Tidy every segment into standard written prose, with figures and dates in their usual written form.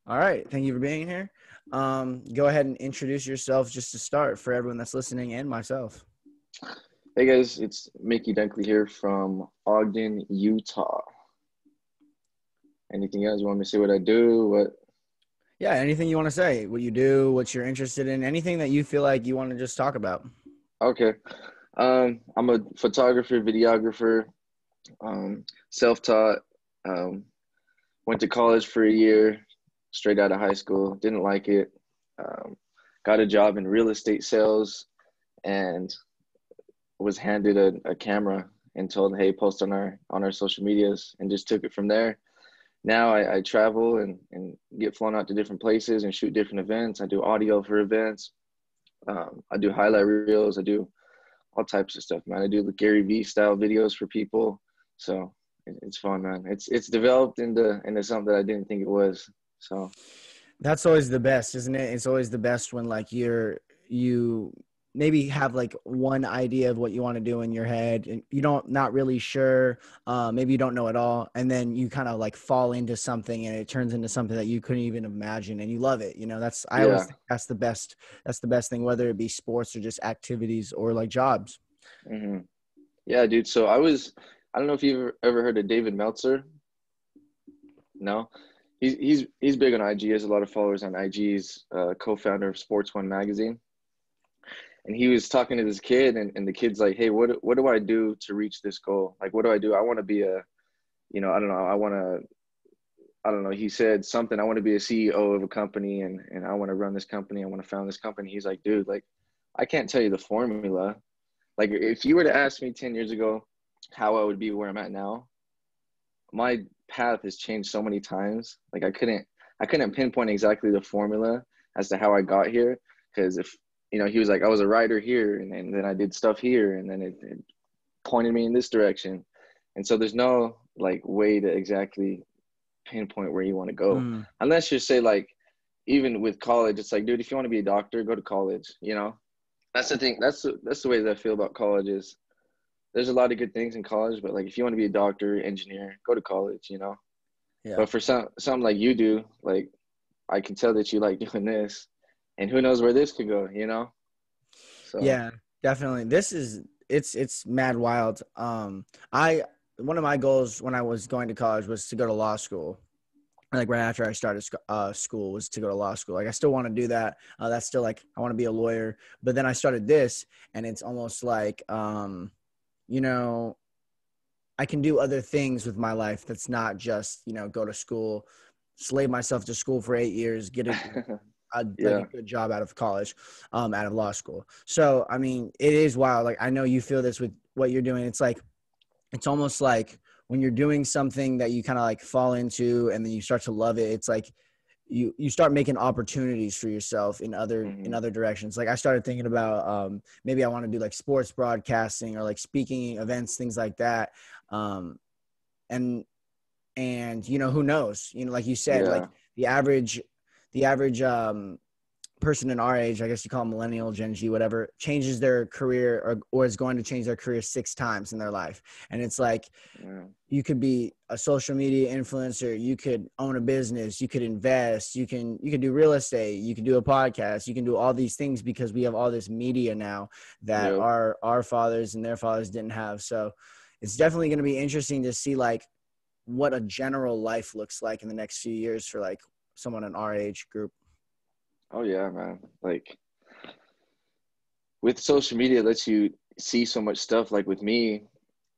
All right. Thank you for being here. Go ahead and introduce yourself just to start for everyone that's listening and myself. Hey guys, it's Mickey Dunkley here from Ogden, Utah. Anything else? You want me to say what I do? What? Yeah. Anything you want to say, what you do, what you're interested in, anything that you feel like you want to just talk about. Okay. I'm a photographer, videographer, self-taught. Um, Went to college for a year, straight out of high school. Didn't like it. Um, got a job in real estate sales and was handed a camera and told, "Hey, post on our social medias," and just took it from there. Now I travel and get flown out to different places and shoot different events. I do audio for events. I do highlight reels. I do all types of stuff, man. I do the Gary Vee style videos for people. So it's fun, man. It's developed into something that I didn't think it was. So That's always the best, isn't it? It's always the best when like you maybe have like one idea of what you want to do in your head and you don't not really sure. Maybe you don't know at all. And then you kind of like fall into something and it turns into something that you couldn't even imagine and you love it. I always yeah. think that's the best. That's the best thing, whether it be sports or just activities or like jobs. hmm Yeah, dude. I don't know if you've ever heard of David Meltzer. No, he's big on IG. He has a lot of followers on IG. He's co-founder of Sports One magazine. And he was talking to this kid, and the kid's like, "Hey, what do I do to reach this goal? Like, what do I do? I want to be I don't know, I don't know. He said something. I want to be a CEO of a company, and I want to run this company. I want to found this company." He's like, "Dude, like, I can't tell you the formula. Like, if you were to ask me 10 years ago how I would be where I'm at now, my path has changed so many times. Like, I couldn't pinpoint exactly the formula as to how I got here. Because if he was like, I was a writer here, and then I did stuff here, and then it pointed me in this direction. And so there's no like way to exactly pinpoint where you want to go, Mm. unless you say like, even with college, it's like, dude, if you want to be a doctor, go to college. That's the thing. That's the way that I feel about college is there's a lot of good things in college, but like if you want to be a doctor, engineer, go to college. Yeah. But for something like you do, like I can tell that you like doing this, and who knows where this could go. So Yeah, definitely. It's mad wild. I One of my goals when I was going to college was to go to law school. Like right after I started school was to go to law school. Like I still want to do that. That's still like I want to be a lawyer. But then I started this, and it's almost like you know, I can do other things with my life. That's not just go to school, slave myself to school for 8 years, get like a yeah, good job out of college, out of law school. So, I mean, it is wild. Like, I know you feel this with what you're doing. It's almost like when you're doing something that you kind of like fall into and then you start to love it. It's like you start making opportunities for yourself in hmm other directions. Like I started thinking about, maybe I want to do like sports broadcasting or like speaking events, things like that. Um, and, who knows, like you said, like yeah, the average person in our age, I guess you call them millennial, Gen Z, whatever, changes their career or is going to change their career 6 times in their life. And it's like, yeah, you could be a social media influencer, you could own a business, you could invest, you can do real estate, you can do a podcast, you can do all these things because we have all this media now that yep, our fathers and their fathers didn't have. So it's definitely going to be interesting to see like what a general life looks like in the next few years for like someone in our age group. oh yeah, man. Like with social media, it lets you see so much stuff. Like with me,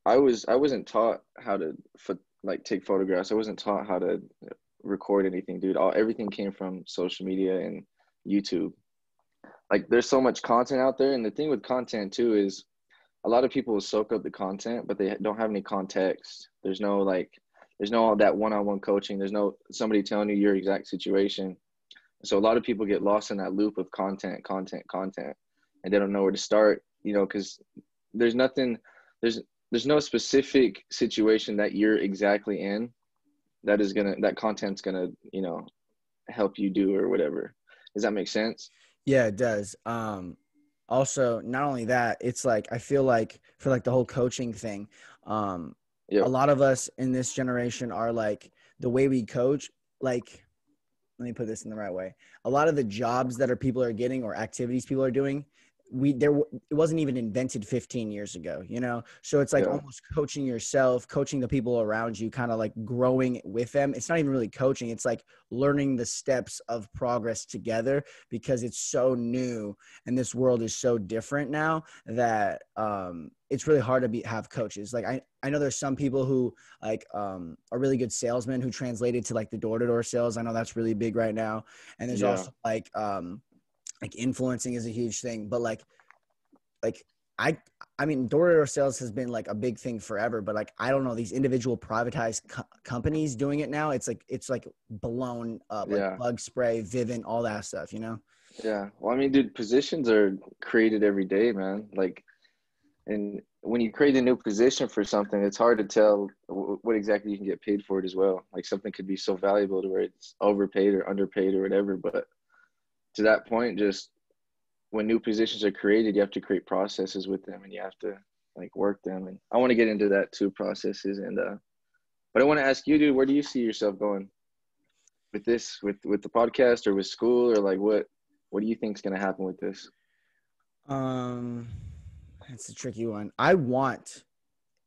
I wasn't taught how to like take photographs. I wasn't taught how to record anything, dude. Everything came from social media and YouTube. Like there's so much content out there, and the thing with content too is a lot of people will soak up the content, but they don't have any context. There's no all that one-on-one coaching. There's no somebody telling you your exact situation. So a lot of people get lost in that loop of content, content, content, and they don't know where to start. Because there's nothing, there's there's no specific situation that you're exactly in that content's gonna help you do or whatever. Does that make sense? Yeah, it does. Also, not only that, it's like I feel like for like the whole coaching thing, a Yep. lot of us in this generation are like the way we coach, like let me put this in the right way. A lot of the jobs that people are getting or activities people are doing, it wasn't even invented 15 years ago, you know? So it's like Yeah. almost coaching yourself, coaching the people around you, kind of like growing with them. It's not even really coaching. It's like learning the steps of progress together, because it's so new and this world is so different now that it's really hard to have coaches. Like I know there's some people who like are really good salesmen who translated to like the door-to-door sales. I know that's really big right now. And there's Yeah. also like influencing is a huge thing, but like I I mean, door-to-door sales has been like a big thing forever, but like I don't know, these individual privatized companies doing it now, it's like blown up, like Yeah. Bug Spray, Vivint, all that stuff, you know? Yeah. Well, I mean, dude, positions are created every day, man. Like, and when you create a new position for something, it's hard to tell what exactly you can get paid for it as well. Like something could be so valuable to where it's overpaid or underpaid or whatever. But to that point, just when new positions are created, you have to create processes with them and you have to like work them. And I want to get into that too, processes. And but I want to ask you, dude, where do you see yourself going with this, with the podcast or with school, or like what do you think is going to happen with this? Um, it's a tricky one. I want,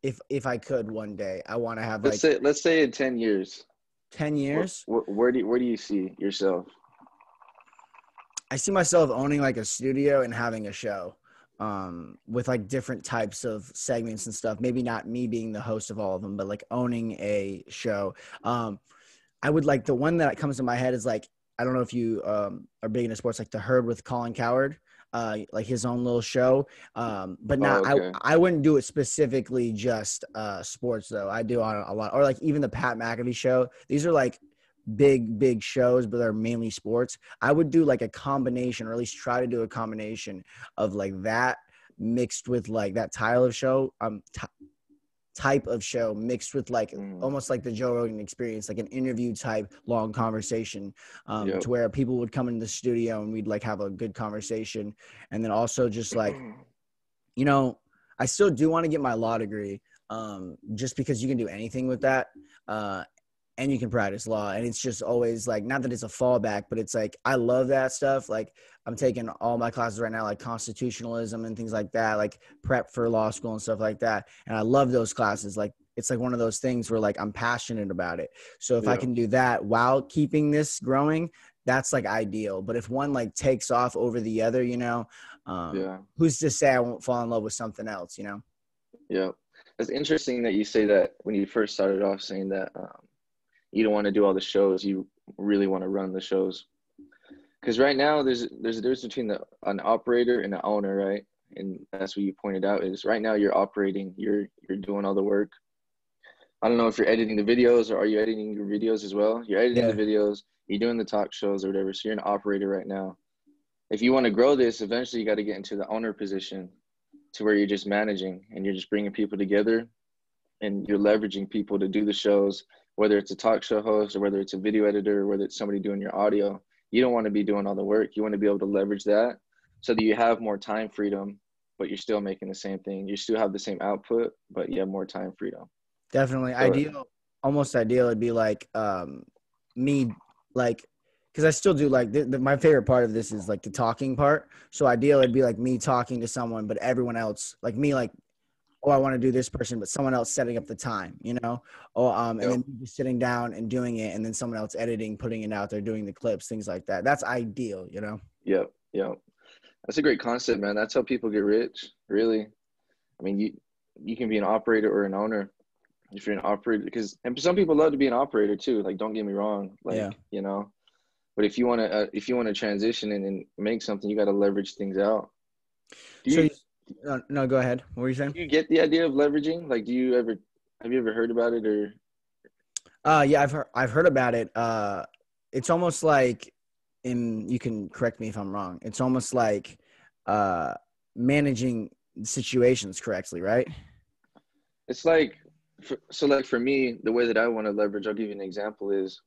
if I could one day, I want to have like Let's say in 10 years, 10 years. where do you see yourself? I see myself owning like a studio and having a show with like different types of segments and stuff. Maybe not me being the host of all of them, but like owning a show. I would like, the one that comes to my head is like, I don't know if you are big into sports, like The Herd with Colin Coward, like his own little show. But Oh, not, okay. I wouldn't do it specifically just sports though. I do on a lot, or like even the Pat McAfee show. These are like big shows, but they're mainly sports. I would do like a combination, or at least try to do a combination of like that mixed with like that type of show mixed with like Mm, almost like the Joe Rogan Experience, like an interview type long conversation, yep. to where people would come into the studio and we'd like have a good conversation. And then also just like, you know, I still do want to get my law degree, just because you can do anything with that. And you can practice law, and it's just always like, not that it's a fallback, but it's like I love that stuff. Like I'm taking all my classes right now, like constitutionalism and things like that, like prep for law school and stuff like that, and I love those classes. Like it's like one of those things where like I'm passionate about it. So if I Yeah. can do that while keeping this growing, that's like ideal. But if one like takes off over the other, you know, Yeah. who's to say I won't fall in love with something else, you know? Yeah. It's interesting that you say that when you first started off saying that you don't want to do all the shows, you really want to run the shows. Because right now there's a difference between an operator and an owner, right? And that's what you pointed out is right now you're operating, you're doing all the work. I don't know if you're editing the videos or are you editing your videos as well? You're editing the Yeah, videos, you're doing the talk shows or whatever. So you're an operator right now. If you want to grow this, eventually you got to get into the owner position to where you're just managing and you're just bringing people together and you're leveraging people to do the shows, whether it's a talk show host or whether it's a video editor or whether it's somebody doing your audio. You don't want to be doing all the work. You want to be able to leverage that so that you have more time freedom, but you're still making the same thing. You still have the same output, but you have more time freedom. definitely. So Ideal, almost ideal. It'd be like me, like, because I still do like my favorite part of this is like the talking part. So ideal, it'd be like me talking to someone, but everyone else, like me, like, oh, I want to do this person, but someone else setting up the time, you know? Oh, and yep, then just sitting down and doing it, and then someone else editing, putting it out there, doing the clips, things like that. That's ideal, you know? yep. That's a great concept, man. That's how people get rich, really. I mean, you can be an operator or an owner if you're an operator because and some people love to be an operator too. Like, don't get me wrong, Yeah. like, you know, but if you want to transition and make something, you got to leverage things out. Do So, you no, go ahead. What were you saying? do you get the idea of leveraging? Like, have you ever heard about it or? Yeah, I've heard about it. It's almost like, you can correct me if I'm wrong. It's almost like uh, managing situations correctly, right? It's like, so like for me, the way that I want to leverage, I'll give you an example is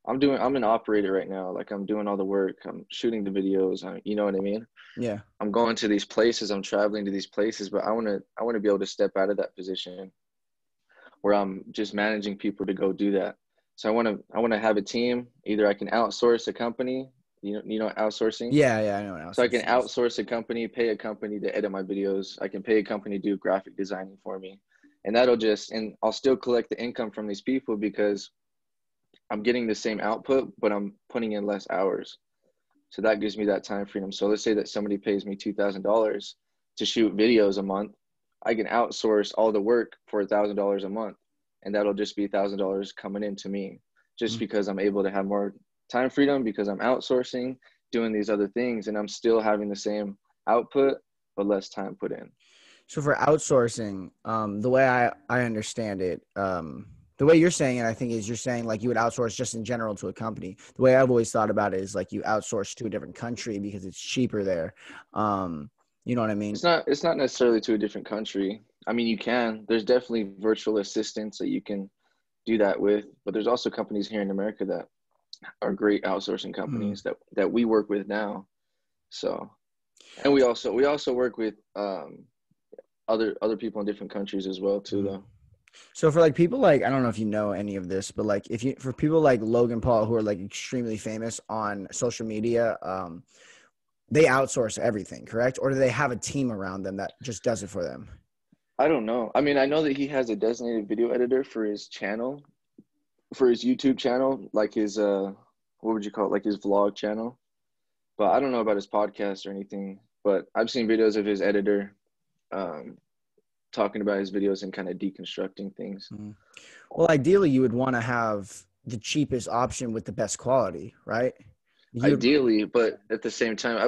I'm an operator right now. Like I'm doing all the work. I'm shooting the videos. You know what I mean? Yeah. I'm going to these places. I'm traveling to these places, but I want to be able to step out of that position where I'm just managing people to go do that. So I want to have a team. Either I can outsource a company, outsourcing. Yeah, I know what So I can outsourcing is. outsource a company, pay a company to edit my videos. I can pay a company to do graphic designing for me. And and I'll still collect the income from these people because I'm getting the same output, but I'm putting in less hours. So that gives me that time freedom. So let's say that somebody pays me $2,000 to shoot videos a month. I can outsource all the work for $1,000 a month, and that'll just be $1,000 coming in to me, just Mm. because I'm able to have more time freedom because I'm outsourcing, doing these other things, and I'm still having the same output but less time put in. So for outsourcing, the way I understand it, the way you're saying it, I think is you're saying like you would outsource just in general to a company. The way I've always thought about it is like you outsource to a different country because it's cheaper there. You know what I mean? It's not necessarily to a different country. I mean, you can. There's definitely virtual assistants that you can do that with, but there's also companies here in America that are great outsourcing Mm. companies that we work with now. So, and we also work with other people in different countries as well too, Mm. though. So for like people like I don't know if you know any of this, but like if you for people like Logan Paul who are like extremely famous on social media, they outsource everything, correct? Or do they have a team around them that just does it for them? I don't know. I mean, I know that he has a designated video editor for his channel, for his YouTube channel, like his what would you call it, like his vlog channel. But I don't know about his podcast or anything. But I've seen videos of his editor um, talking about his videos and kind of deconstructing things. Mm. Well, ideally, you would want to have the cheapest option with the best quality, right? You would, Ideally, but at the same time,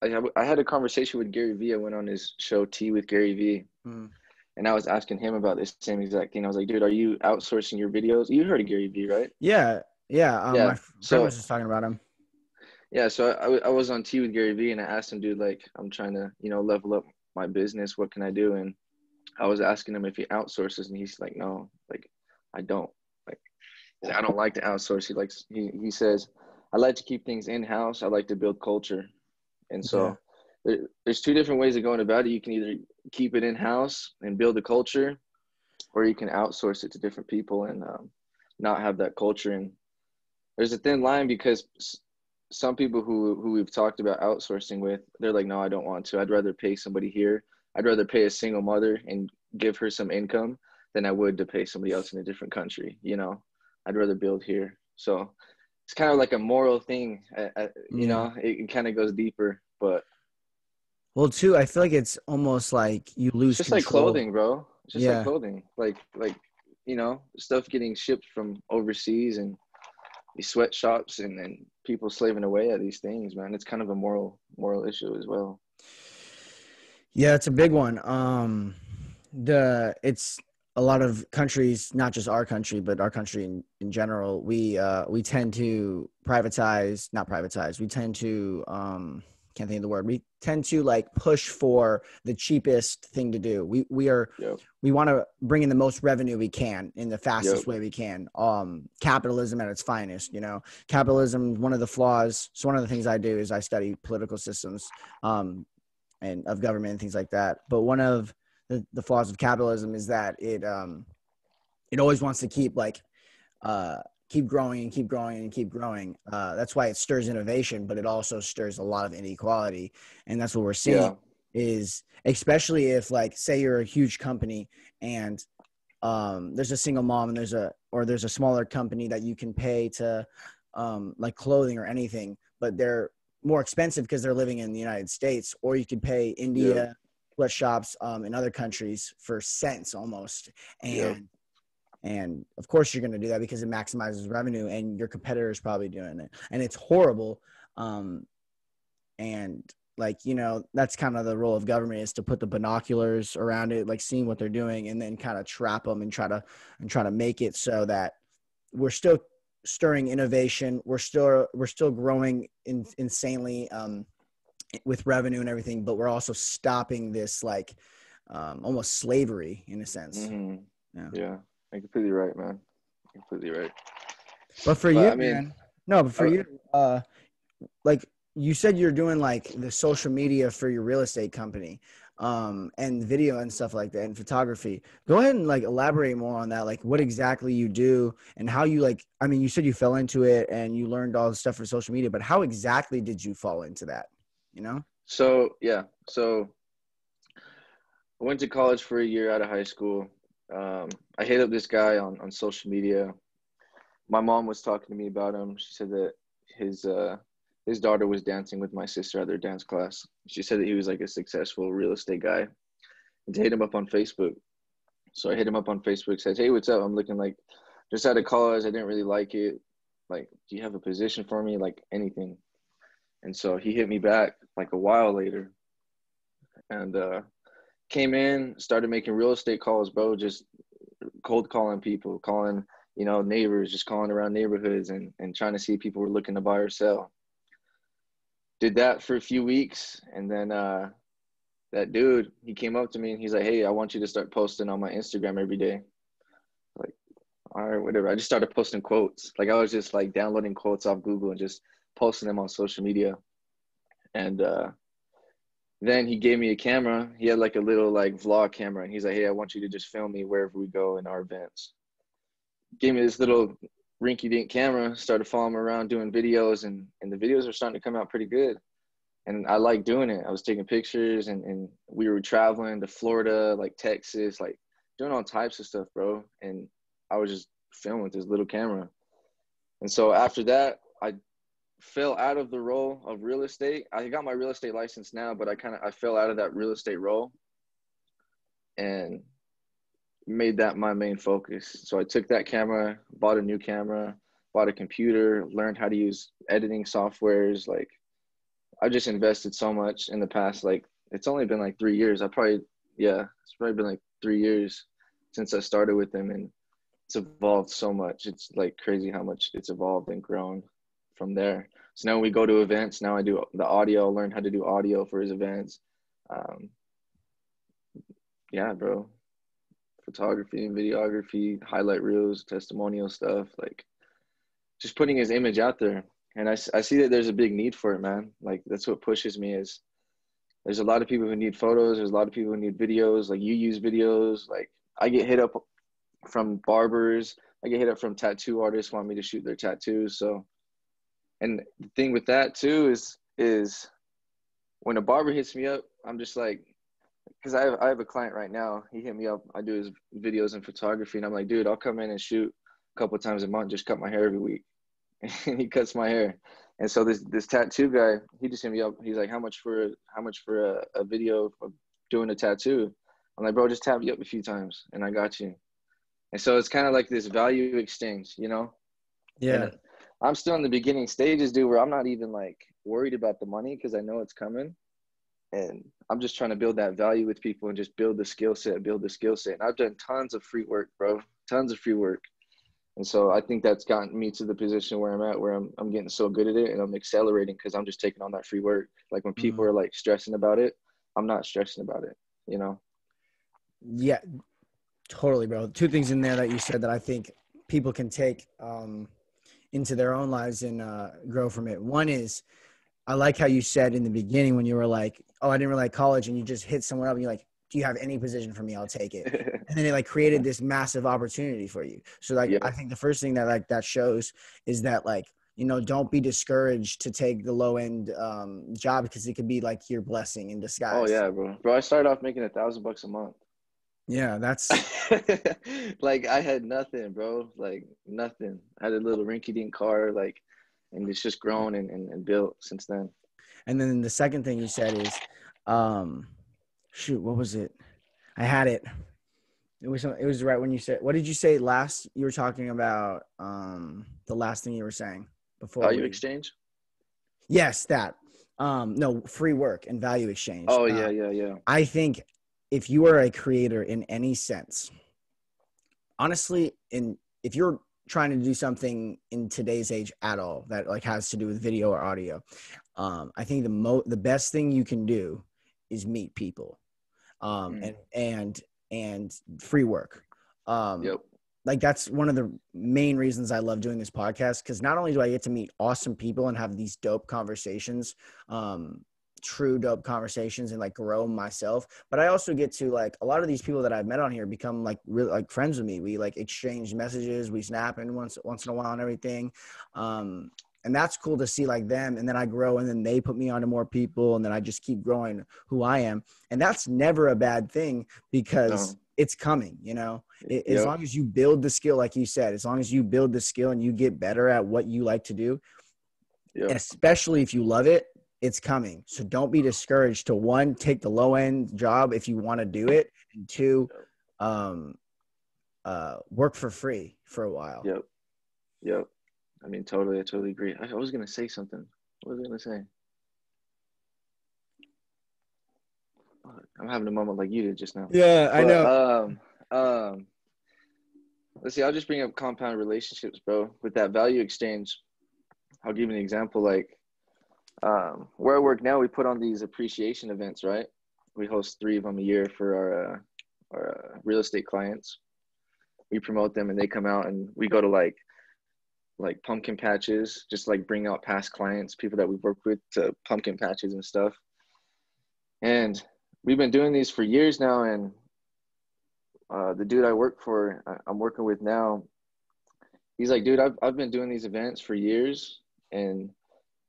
I had a conversation with Gary Vee. I went on his show Tea with Gary Vee, mm, and I was asking him about this same exact thing. I was like, dude, are you outsourcing your videos? You heard of Gary Vee, right? yeah, yeah. Yeah. My friend So was just talking about him. yeah, so I was on Tea with Gary Vee, and I asked him, dude, like, I'm trying to, level up my business. What can I do? And I was asking him if he outsources, and he's like, no, like, I don't. Like, I don't like to outsource. He says, I like to keep things in house. I like to build culture. And Yeah, so there's two different ways of going about it. You can either keep it in house and build a culture, or you can outsource it to different people and not have that culture. And there's a thin line because some people who we've talked about outsourcing with, they're like, no, I don't want to. I'd rather pay somebody here. I'd rather pay a single mother and give her some income than I would to pay somebody else in a different country. I'd rather build here. So it's kind of like a moral thing. yeah. It kind of goes deeper, but Well, too, I feel like it's almost like you it's lose just like control. clothing, bro. It's just like Yeah. clothing, like stuff getting shipped from overseas and these sweatshops and then people slaving away at these things, man. It's kind of a moral issue as well. Yeah, it's a big one. It's a lot of countries, not just our country, but our country in general. We tend to privatize, not privatize. We tend to can't think of the word. We tend to like push for the cheapest thing to do. Yep. We want to bring in the most revenue we can in the Yep. fastest way we can. Capitalism at its finest. Capitalism. One of the flaws. So one of the things I do is I study political systems. And of government and things like that. But one of the flaws of capitalism is that it always wants to keep growing and keep growing and keep growing. That's why it stirs innovation, but it also stirs a lot of inequality. And that's what we're seeing Yeah. is especially if like say you're a huge company and there's a single mom and there's a smaller company that you can pay to like clothing or anything, but they're more expensive because they're living in the United States, or you could pay Yep. India sweatshops in other countries for cents almost. Yep. And of course you're going to do that because it maximizes revenue and your competitor is probably doing it. And it's horrible. And like, that's kind of the role of government is to put the binoculars around it, like seeing what they're doing and then kind of trap them and try to make it so that we're still stirring innovation. We're still growing insanely with revenue and everything, but we're also stopping this like almost slavery in a sense. Mm-hmm. Yeah. Yeah. You're completely right, man. Completely right. But for But you, I mean, man, no, but for I, you, like you said, you're doing like the social media for your real estate company. and video and stuff like that, and photography. Go ahead and like elaborate more on that, like what exactly you do and how you like, I mean, you said you fell into it and you learned all the stuff for social media, but how exactly did you fall into that, you know? So I went to college for a year out of high school. I hit up this guy on social media. My mom was talking to me about him. She said that his daughter was dancing with my sister at their dance class. She said that he was like a successful real estate guy, and to hit him up on Facebook. So I hit him up on Facebook, says, "Hey, what's up? I'm looking like just out of college. I didn't really like it. Like, do you have a position for me? Like anything?" And so he hit me back like a while later, and came in, started making real estate calls, bro. Just cold calling people, calling, neighbors, just calling around neighborhoods and trying to see if people were looking to buy or sell. Did that for a few weeks, and then that dude, he came up to me and he's like, "Hey, I want you to start posting on my Instagram every day." Like, all right, whatever. I just started posting quotes. Like, I was just like downloading quotes off Google and just posting them on social media. And then he gave me a camera. He had like a little like vlog camera, and he's like, "Hey, I want you to just film me wherever we go in our events." Gave me this little rinky-dink camera, started following him around doing videos, and the videos are starting to come out pretty good. And I like doing it. I was taking pictures, and we were traveling to Florida, like Texas, like doing all types of stuff, bro. And I was just filming with this little camera. And so after that, I fell out of the role of real estate. I got my real estate license now, but I fell out of that real estate role and made that my main focus. So I took that camera, bought a new camera, bought a computer, learned how to use editing softwares. Like, I just invested so much in the past. Like, it's only been like 3 years. It's probably been like 3 years since I started with them, and it's evolved so much. It's like crazy how much it's evolved and grown from there. So now we go to events. Now I do the audio, learn how to do audio for his events. Yeah, bro. Photography and videography, highlight reels, testimonial stuff, like just putting his image out there. And I see that there's a big need for it, man. Like, that's what pushes me is there's a lot of people who need photos. There's a lot of people who need videos. Like, you use videos. Like, I get hit up from barbers. I get hit up from tattoo artists who want me to shoot their tattoos. So, and the thing with that too is when a barber hits me up, I'm just like, because I have a client right now. He hit me up. I do his videos and photography, and I'm like, "Dude, I'll come in and shoot a couple of times a month. Just cut my hair every week." And he cuts my hair. And so this tattoo guy, he just hit me up. He's like, "How much for a video of doing a tattoo?" I'm like, "Bro, just tap me up a few times, and I got you." And so it's kind of like this value exchange, Yeah. And I'm still in the beginning stages, dude, where I'm not even like worried about the money because I know it's coming. And I'm just trying to build that value with people and just build the skill set. And I've done tons of free work, bro, tons of free work. And so I think that's gotten me to the position where I'm at, where I'm getting so good at it and I'm accelerating because I'm just taking on that free work. Like, when people are like stressing about it, I'm not stressing about it. Yeah, totally, bro. Two things in there that you said that I think people can take into their own lives and grow from it. One is, I like how you said in the beginning when you were like, "Oh, I didn't really like college," and you just hit someone up and you're like, "Do you have any position for me? I'll take it." And then it like created this massive opportunity for you. So like, Yeah. I think the first thing that like that shows is that like, don't be discouraged to take the low end job because it could be like your blessing in Oh disguise. yeah, bro. Bro, I started off making $1,000 a month. Yeah, that's Like, I had nothing, bro. Like, nothing. I had a little rinky-dink car, like, and it's just grown and built since then. And then the second thing you said is, shoot, what was it? I had it. It was right when you said, what did you say last? You were talking about the last thing you were saying before Value we. exchange? Yes, that. No, free work and value exchange. Oh, yeah. I think if you are a creator in any sense, honestly, if you're trying to do something in today's age at all that like has to do with video or audio, I think the best thing you can do is meet people, and free work. Yep. Like, that's one of the main reasons I love doing this podcast, because not only do I get to meet awesome people and have these dope conversations, true dope conversations and like grow myself. But I also get to like a lot of these people that I've met on here become like really like friends with me. We like exchange messages, we snap in once in a while and everything. And that's cool to see like them. And then I grow and then they put me onto more people. And then I just keep growing who I am. And that's never a bad thing because it's coming, you know, as long as you build the skill, like you said, as long as you build the skill and you get better at what you like to do, and especially if you love it, it's coming. So don't be discouraged to one, take the low end job if you want to do it. And two, work for free for a while. Yep. I mean, totally. I totally agree. I was going to say something. What was I going to say? I'm having a moment like you did just now. Yeah, I know. Let's see. I'll just bring up compound relationships, bro. With that value exchange, I'll give you an example. Like, where I work now, we put on these appreciation events, right? We host 3 of them a year for our real estate clients. We promote them, and they come out, and we go to like pumpkin patches, just like bring out past clients, people that we've worked with, to pumpkin patches and stuff. And we've been doing these for years now. And the dude I'm working with now, he's like, dude, I've been doing these events for years. And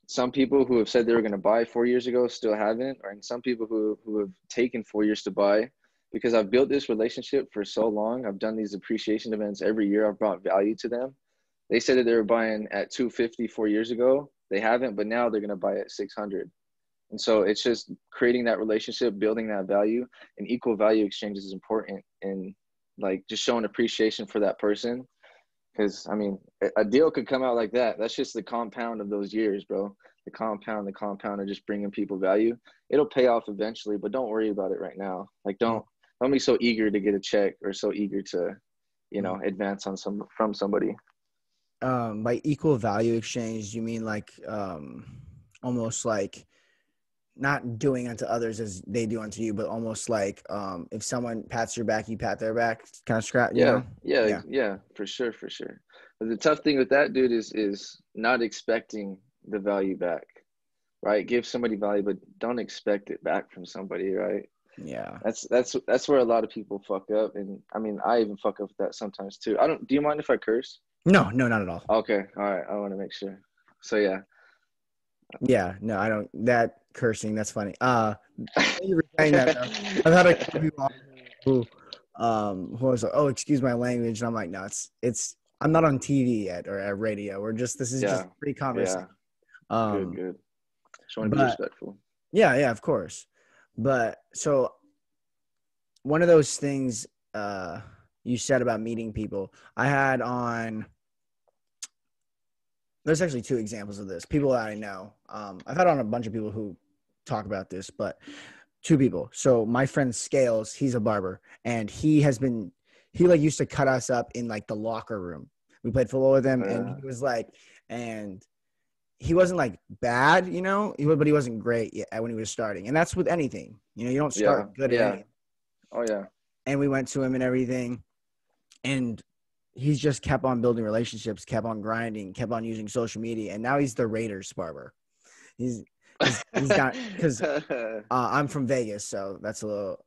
some people who have said they were going to buy 4 years ago still haven't, and some people who have taken 4 years to buy, because I've built this relationship for so long. I've done these appreciation events every year. I've brought value to them. They said that they were buying at $250 4 years ago. They haven't, but now they're going to buy at $600. And so it's just creating that relationship, building that value, and equal value exchanges is important. And like just showing appreciation for that person. Because I mean, a deal could come out like that. That's just the compound of those years, bro. The compound of just bringing people value. It'll pay off eventually, but don't worry about it right now. Like don't be so eager to get a check or so eager to, advance from somebody. By equal value exchange, you mean like almost like not doing unto others as they do unto you, but almost like if someone pats your back, you pat their back, kind of scrap, you know? Yeah, for sure. But the tough thing with that, dude, is not expecting the value back, right? Give somebody value, but don't expect it back from somebody, right? Yeah. That's where a lot of people fuck up. And I mean, I even fuck up with that sometimes too. Do you mind if I curse? No, not at all. Okay. All right. I want to make sure. So yeah. Yeah, no, I don't. That cursing, that's funny. Thank you for saying that, though. I've had a couple people who was like, "Oh, excuse my language," and I'm like, "No, it's. I'm not on TV yet or at radio. This is just free conversation." Yeah. Good. Just want to be respectful. Yeah, of course. But so one of those things you said about meeting people, I had on. There's actually 2 examples of this. People that I know. I've had on a bunch of people who talk about this, but 2 people. So my friend Scales, he's a barber, and he used to cut us up in like the locker room. We played football with him, and he was like, and he wasn't like bad, but he wasn't great yet when he was starting. And that's with anything, you don't start good at anything. Oh yeah. And we went to him and everything, and he's just kept on building relationships, kept on grinding, kept on using social media, and now he's the Raiders barber. He's got, because I'm from Vegas, so that's a little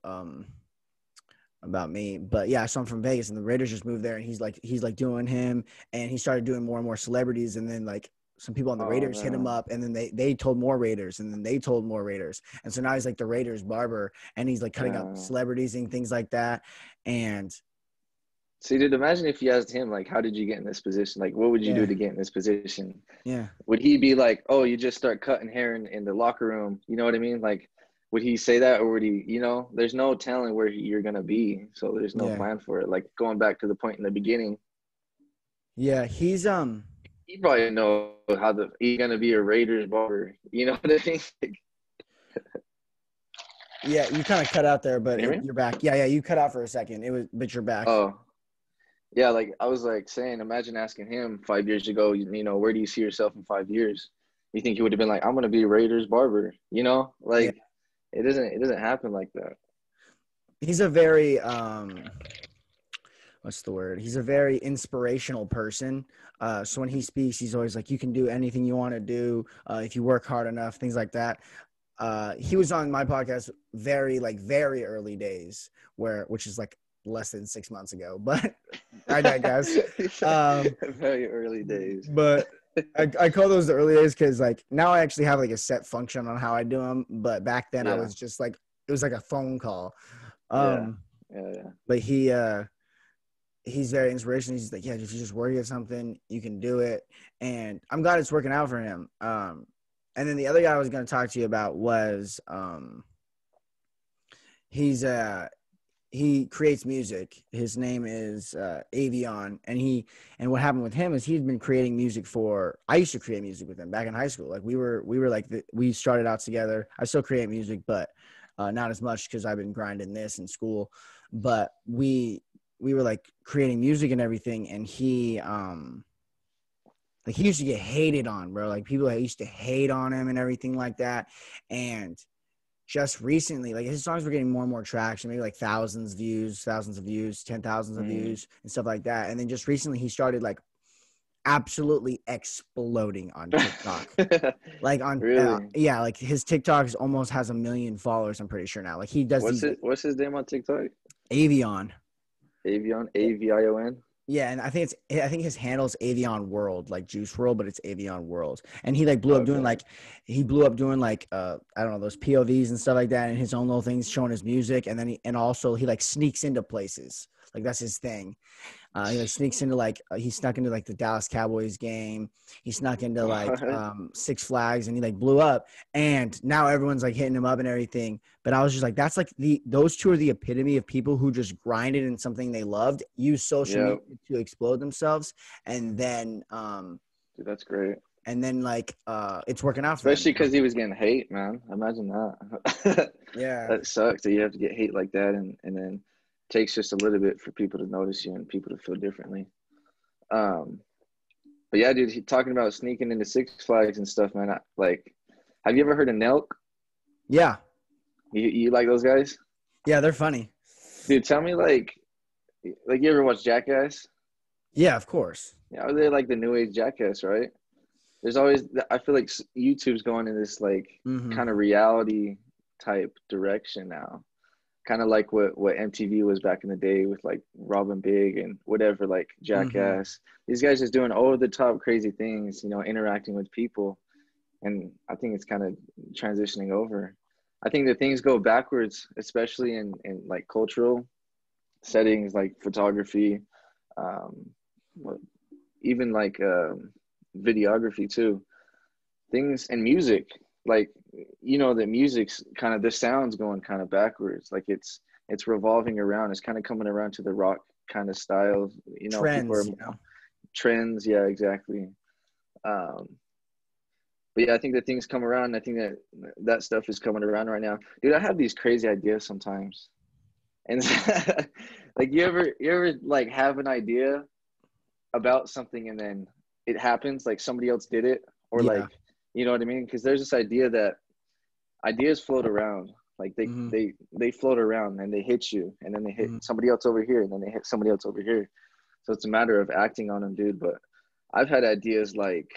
about me. But yeah, so I'm from Vegas, and the Raiders just moved there, and he's like doing him, and he started doing more and more celebrities, and then like some people on the Raiders hit him up, and then they told more Raiders, and then they told more Raiders, and so now he's like the Raiders barber, and he's like cutting up celebrities and things like that, and. See, dude, imagine if you asked him, like, how did you get in this position? Like, what would you do to get in this position? Yeah. Would he be like, oh, you just start cutting hair in the locker room? You know what I mean? Like, would he say that, or would he, there's no telling where you're going to be. So there's no plan for it. Like, going back to the point in the beginning. Yeah, he's, he probably know he's going to be a Raiders barber. You know what I mean? Yeah, you kind of cut out there, but you're back. Yeah, you cut out for a second. But you're back. Oh. Yeah, like I was like saying, imagine asking him 5 years ago, where do you see yourself in 5 years? You think he would have been like, I'm gonna be a Raiders barber, It doesn't happen like that. He's a very what's the word? He's a very inspirational person. So when he speaks, he's always like, you can do anything you want to do if you work hard enough, things like that. he was on my podcast very early days, which is like less than 6 months ago, but I digress. Very early days. But I call those the early days because like now I actually have like a set function on how I do them, but back then I Yeah. was just like, it was like a phone call. Yeah. But he's very inspirational. He's like, yeah, if you just work at something, you can do it. And I'm glad it's working out for him. And then the other guy I was going to talk to you about was he creates music. His name is Avion, and what happened with him is he'd been creating music I used to create music with him back in high school. Like we were like we started out together. I still create music, but not as much because I've been grinding this in school. But we were like creating music and everything, and he used to get hated on, bro. Like people used to hate on him and everything like that. And just recently, like his songs were getting more and more traction, maybe like thousands of views, 10,000s of views and stuff like that. And then just recently he started like absolutely exploding on TikTok. Like on, really? yeah, like his TikTok almost has 1 million followers. I'm pretty sure now. Like he does What's his name on TikTok? Avion. Avion. Yeah, and I think his handle's Avion World, like Juice World, but it's Avion World. And he like blew up doing like I don't know, those POVs and stuff like that, and his own little things showing his music, and then he like sneaks into places. Like that's his thing. He like sneaks into like he snuck into like the Dallas Cowboys game. He snuck into like Six Flags, and he like blew up. And now everyone's like hitting him up and everything. But I was just like, that's like those two are the epitome of people who just grinded in something they loved, use social media to explode themselves, and then dude, that's great. And then like it's working out for especially because he was getting hate, man. Imagine that. Yeah, that sucks that you have to get hate like that, and then takes just a little bit for people to notice you and people to feel differently. But yeah, dude, talking about sneaking into Six Flags and stuff, man. Have you ever heard of Nelk? Yeah. You like those guys? Yeah, they're funny. Dude, tell me, like you ever watch Jackass? Yeah, of course. Yeah, they're like the new age Jackass, right? There's always, I feel like YouTube's going in this like kind of reality type direction now. Kind of like what MTV was back in the day with like Robin Big and whatever, like Jackass. These guys just doing over the top crazy things, interacting with people. And I think it's kind of transitioning over. I think that things go backwards, especially in like cultural settings, like photography, even like videography too. Things and music. Like, the music's kind of, the sound's going kind of backwards. Like it's revolving around. It's kind of coming around to the rock kind of style. Trends, trends. Yeah, exactly. But yeah, I think that things come around. I think that stuff is coming around right now. Dude, I have these crazy ideas sometimes. And like you ever like have an idea about something and then it happens, like somebody else did it, or like, you know what I mean? Because there's this idea that ideas float around, like they float around and they hit you, and then they hit somebody else over here, and then they hit somebody else over here. So it's a matter of acting on them, dude. But I've had ideas like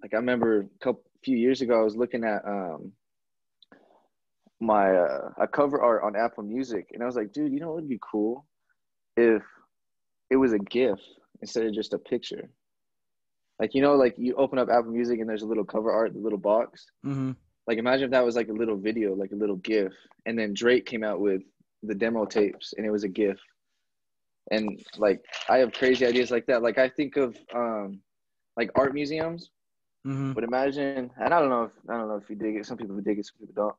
I remember a few years ago, I was looking at my a cover art on Apple Music, and I was like, dude, what would be cool if it was a GIF instead of just a picture. Like, like you open up Apple Music and there's a little cover art, the little box. Like, imagine if that was like a little video, like a little GIF. And then Drake came out with the demo tapes and it was a GIF. And like, I have crazy ideas like that. Like, I think of like art museums. But imagine, and I don't know if you dig it. Some people dig it, some people don't.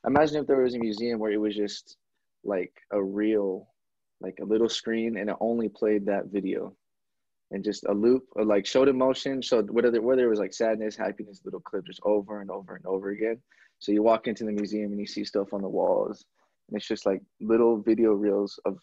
Imagine if there was a museum where it was just like a reel, like a little screen, and it only played that video. And just a loop, or like showed emotion, showed whether it was like sadness, happiness, little clip just over and over and over again. So you walk into the museum and you see stuff on the walls, and it's just like little video reels of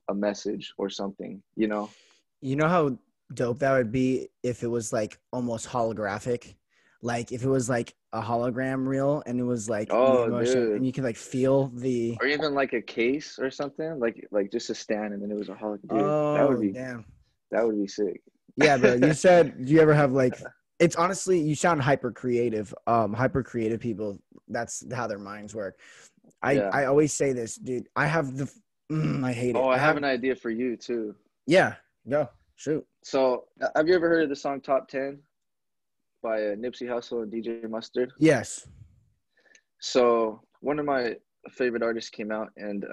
a message or something, You know how dope that would be if it was like almost holographic? Like if it was like a hologram reel and it was like the emotion, dude. And you can like feel the, or even like a case or something, like just a stand, and then it was a hologram. Dude, that would be damn. That would be sick. Yeah, bro. You said, do you ever have like It's honestly, you sound hyper creative. Hyper creative people, that's how their minds work. Yeah. I always say this, dude. I have I hate it. Oh, I have an idea for you too. Yeah, go shoot. So, have you ever heard of the song Top 10 by Nipsey Hussle and DJ Mustard? Yes. So, one of my favorite artists came out, and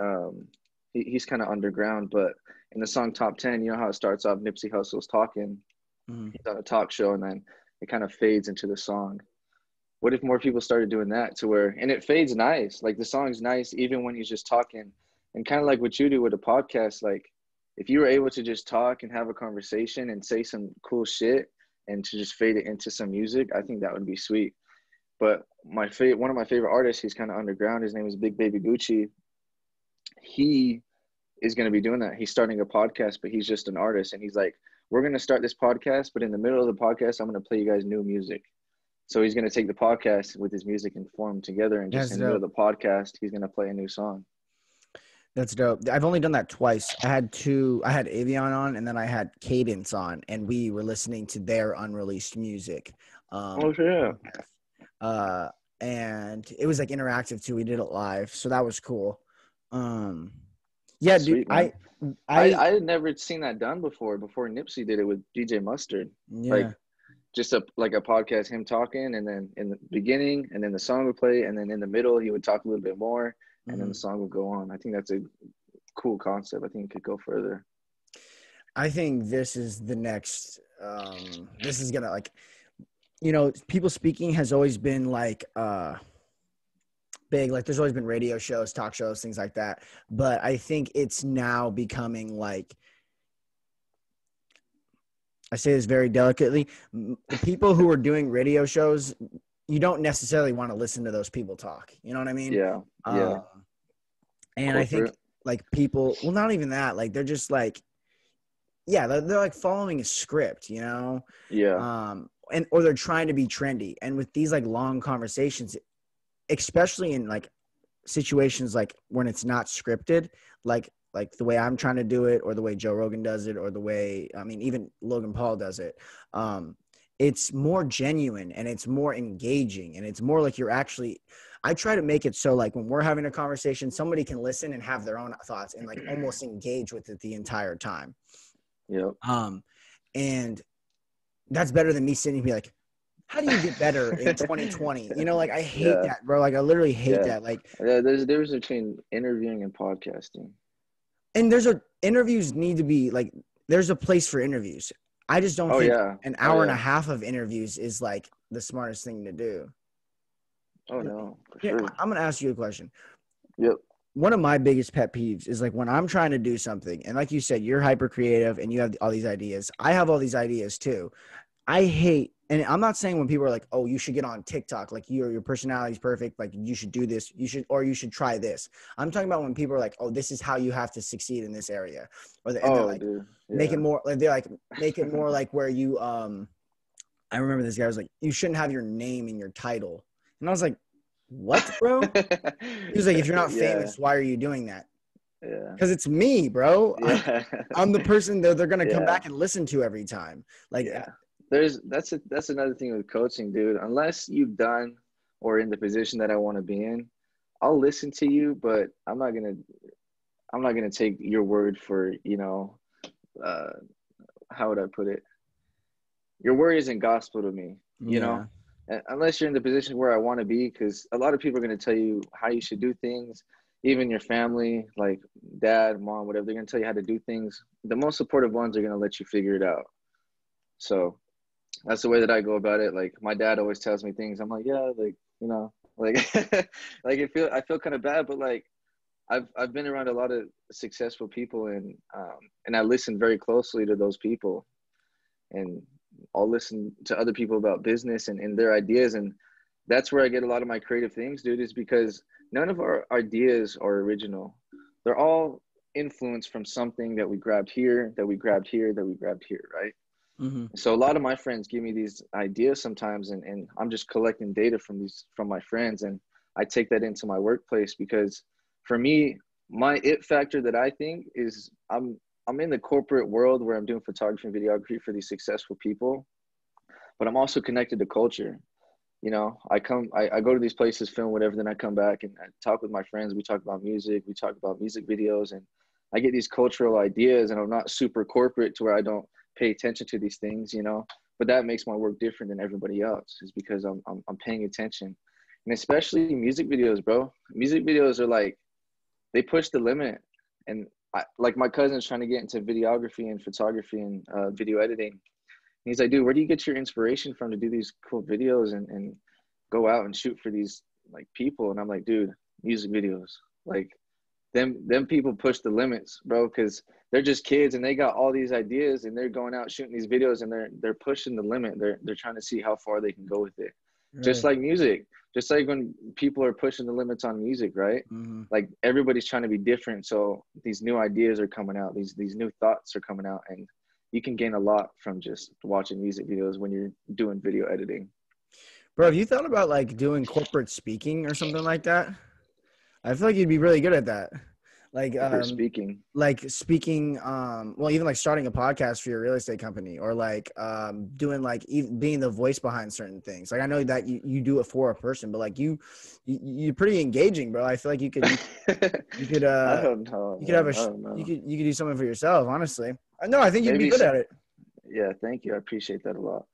he's kind of underground, but in the song Top 10, you know how it starts off, Nipsey Hussle's talking, Mhm. he's on a talk show, and then it kind of fades into the song. What if more people started doing that to where, and it fades nice, like the song's nice even when he's just talking, and kind of like what you do with a podcast, like if you were able to just talk and have a conversation and say some cool shit and to just fade it into some music, I think that would be sweet. But one of my favorite artists, he's kind of underground. His name is Big Baby Gucci. He is going to be doing that. He's starting a podcast, but he's just an artist. And he's like, we're going to start this podcast, but in the middle of the podcast, I'm going to play you guys new music. So he's going to take the podcast with his music and form together. And just That's in the middle dope. of the podcast, he's going to play a new song. That's dope. I've only done that twice. I had Avion on, and then I had Cadence on, and we were listening to their unreleased music. Oh, yeah. Uh, and it was like interactive too. We did it live, so that was cool. Yeah, Sweet, dude. man. I had never seen that done before Nipsey did it with DJ Mustard. Yeah. Like just a podcast, him talking, and then in the beginning, and then the song would play, and then in the middle he would talk a little bit more, and then the song would go on. I think that's a cool concept. I think it could go further. I think this is the next. This is gonna, like, you know, people speaking has always been like big. Like there's always been radio shows, talk shows, things like that. But I think it's now becoming like, I say this very delicately, the people who are doing radio shows, you don't necessarily want to listen to those people talk. You know what I mean? Yeah. Yeah. And Corporate. I think like people, well, not even that, like they're just like, yeah, they're like following a script, you know? Yeah. Or they're trying to be trendy. And with these like long conversations, especially in like situations like when it's not scripted, like the way I'm trying to do it, or the way Joe Rogan does it, or the way, I mean, even Logan Paul does it. It's more genuine and it's more engaging, and it's more like you're actually, I try to make it so like when we're having a conversation, somebody can listen and have their own thoughts and like almost engage with it the entire time. Yep. And that's better than me sitting and be like, how do you get better in 2020? You know, like I hate that, bro. Like I literally hate that. Like, there's a difference between interviewing and podcasting. And interviews need to be like, there's a place for interviews. I just don't think an hour and a half of interviews is like the smartest thing to do. Oh no, for sure. I'm gonna ask you a question. Yep. One of my biggest pet peeves is like when I'm trying to do something, and like you said, you're hyper creative and you have all these ideas. I have all these ideas too. I hate, and I'm not saying when people are like, oh, you should get on TikTok, like your personality is perfect, like you should do this, you should try this. I'm talking about when people are like, oh, this is how you have to succeed in this area. Or they're like, dude. Yeah. Make it more like, they're like, make it more like where you, I remember this guy was like, you shouldn't have your name in your title. And I was like, what, bro? He was like, if you're not famous, why are you doing that? Yeah. Because it's me, bro. Yeah. I'm the person that they're going to come back and listen to every time. Like, that's another thing with coaching, dude. Unless you've done or in the position that I want to be in, I'll listen to you, but I'm not gonna take your word for, you know, how would I put it? Your word isn't gospel to me, you know, unless you're in the position where I want to be, because a lot of people are going to tell you how you should do things. Even your family, like dad, mom, whatever, they're going to tell you how to do things. The most supportive ones are going to let you figure it out. So that's the way that I go about it. Like my dad always tells me things. I'm like, yeah, like, you know, like, like I feel kind of bad, but like I've been around a lot of successful people, and I listen very closely to those people, and I'll listen to other people about business and their ideas. And that's where I get a lot of my creative things, dude, is because none of our ideas are original. They're all influenced from something that we grabbed here, that we grabbed here, that we grabbed here, right? Mm-hmm. So a lot of my friends give me these ideas sometimes, and I'm just collecting data from my friends, and I take that into my workplace, because for me, my it factor that I think is I'm in the corporate world where I'm doing photography and videography for these successful people, but I'm also connected to culture. You know, I go to these places, film whatever, then I come back and I talk with my friends. We talk about music, we talk about music videos, and I get these cultural ideas, and I'm not super corporate to where I don't pay attention to these things, you know. But that makes my work different than everybody else, is because I'm paying attention, and especially music videos, bro. Music videos are like, they push the limit, and like my cousin's trying to get into videography and photography and video editing. He's like, dude, where do you get your inspiration from to do these cool videos and go out and shoot for these like people? And I'm like, dude, music videos. Like them people push the limits, bro, because they're just kids and they got all these ideas and they're going out shooting these videos and they're pushing the limit. They're trying to see how far they can go with it. Just Right. like music. Just like when people are pushing the limits on music, right? Mm-hmm. Like everybody's trying to be different. So these new ideas are coming out, these new thoughts are coming out, and you can gain a lot from just watching music videos when you're doing video editing. Bro, have you thought about like doing corporate speaking or something like that? I feel like you'd be really good at that. Like, Corporate speaking. like speaking, well, even like starting a podcast for your real estate company, or like doing like being the voice behind certain things. Like I know that you do it for a person, but like you're pretty engaging, bro. I feel like you could I don't know, you could have man. I don't you know. could do something for yourself, honestly. No, I think you'd be Maybe, good at it. yeah, thank you. I appreciate that a lot.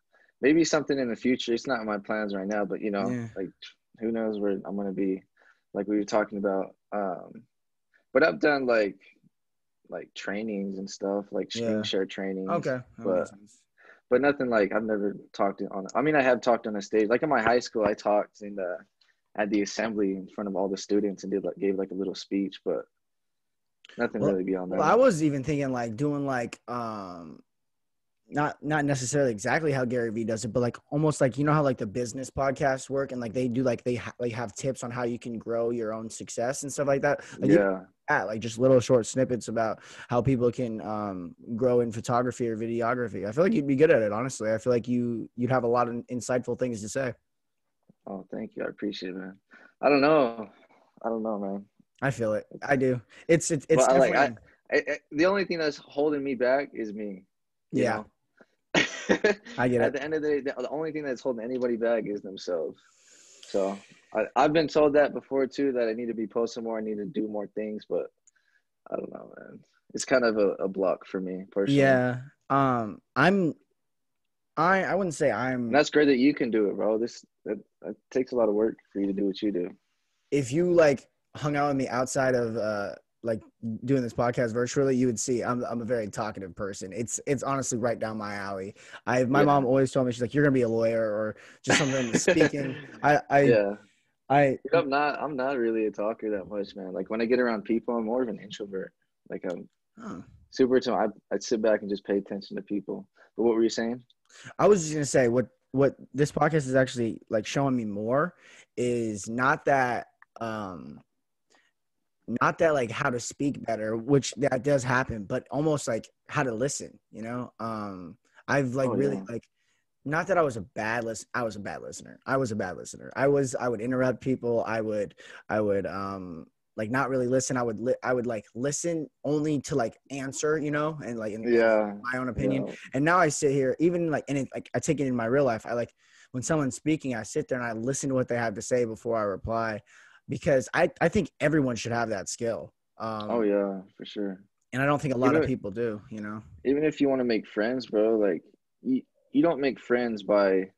Maybe something in the future. It's not in my plans right now, but you know, Yeah. like who knows where I'm gonna be, like we were talking about. But I've done like trainings and stuff, like screen Yeah. share trainings, Okay. That but makes sense. nothing like I've never talked on. I mean, I have talked on a stage. Like in my high school, I talked in the at the assembly in front of all the students and gave like a little speech, but nothing Well, really beyond well, I that. was even thinking like doing like not necessarily exactly how Gary Vee does it, but like almost like you know how like the business podcasts work and like they do like they have tips on how you can grow your own success and stuff like that. Like you Yeah. like just little short snippets about how people can grow in photography or videography. I feel like you'd be good at it, honestly. I feel like you'd have a lot of insightful things to say. Oh, thank you. I appreciate it, man. I don't know. I don't know, man. I feel it. I do. It's But definitely the only thing that's holding me back is me, you yeah, know. I get At it. the end of the day, the only thing that's holding anybody back is themselves. So I've been told that before too, that I need to be posting more, I need to do more things, but I don't know, man. It's kind of a block for me personally. Yeah. I wouldn't say And I'm that's great that you can do it, bro. That takes a lot of work for you to do what you do. if you like hung out with me outside of like doing this podcast virtually, you would see I'm a very talkative person. It's honestly right down my alley. My Yeah. mom always told me, she's like, you're gonna be a lawyer or just something speaking. Yeah. I Dude, I'm not really a talker that much, man. Like when I get around people, I'm more of an introvert. Like I'm oh. super I'd sit back and just pay attention to people. But what were you saying? I was just gonna say what this podcast is actually like showing me more is um not that like how to speak better, which that does happen, but almost like how to listen, you know. I've like Oh really yeah. like not that I was a bad listen. I was a bad listener. I would interrupt people. I would like not really listen. I would like listen only to like answer, you know, and like and Yeah. my own opinion. Yeah. And now I sit here, even like and it, like I take it in my real life. I like when someone's speaking, I sit there and I listen to what they have to say before I reply, because I think everyone should have that skill. Oh yeah, for sure. And I don't think a lot of Even people do, you know. even if you want to make friends, bro, like you don't make friends by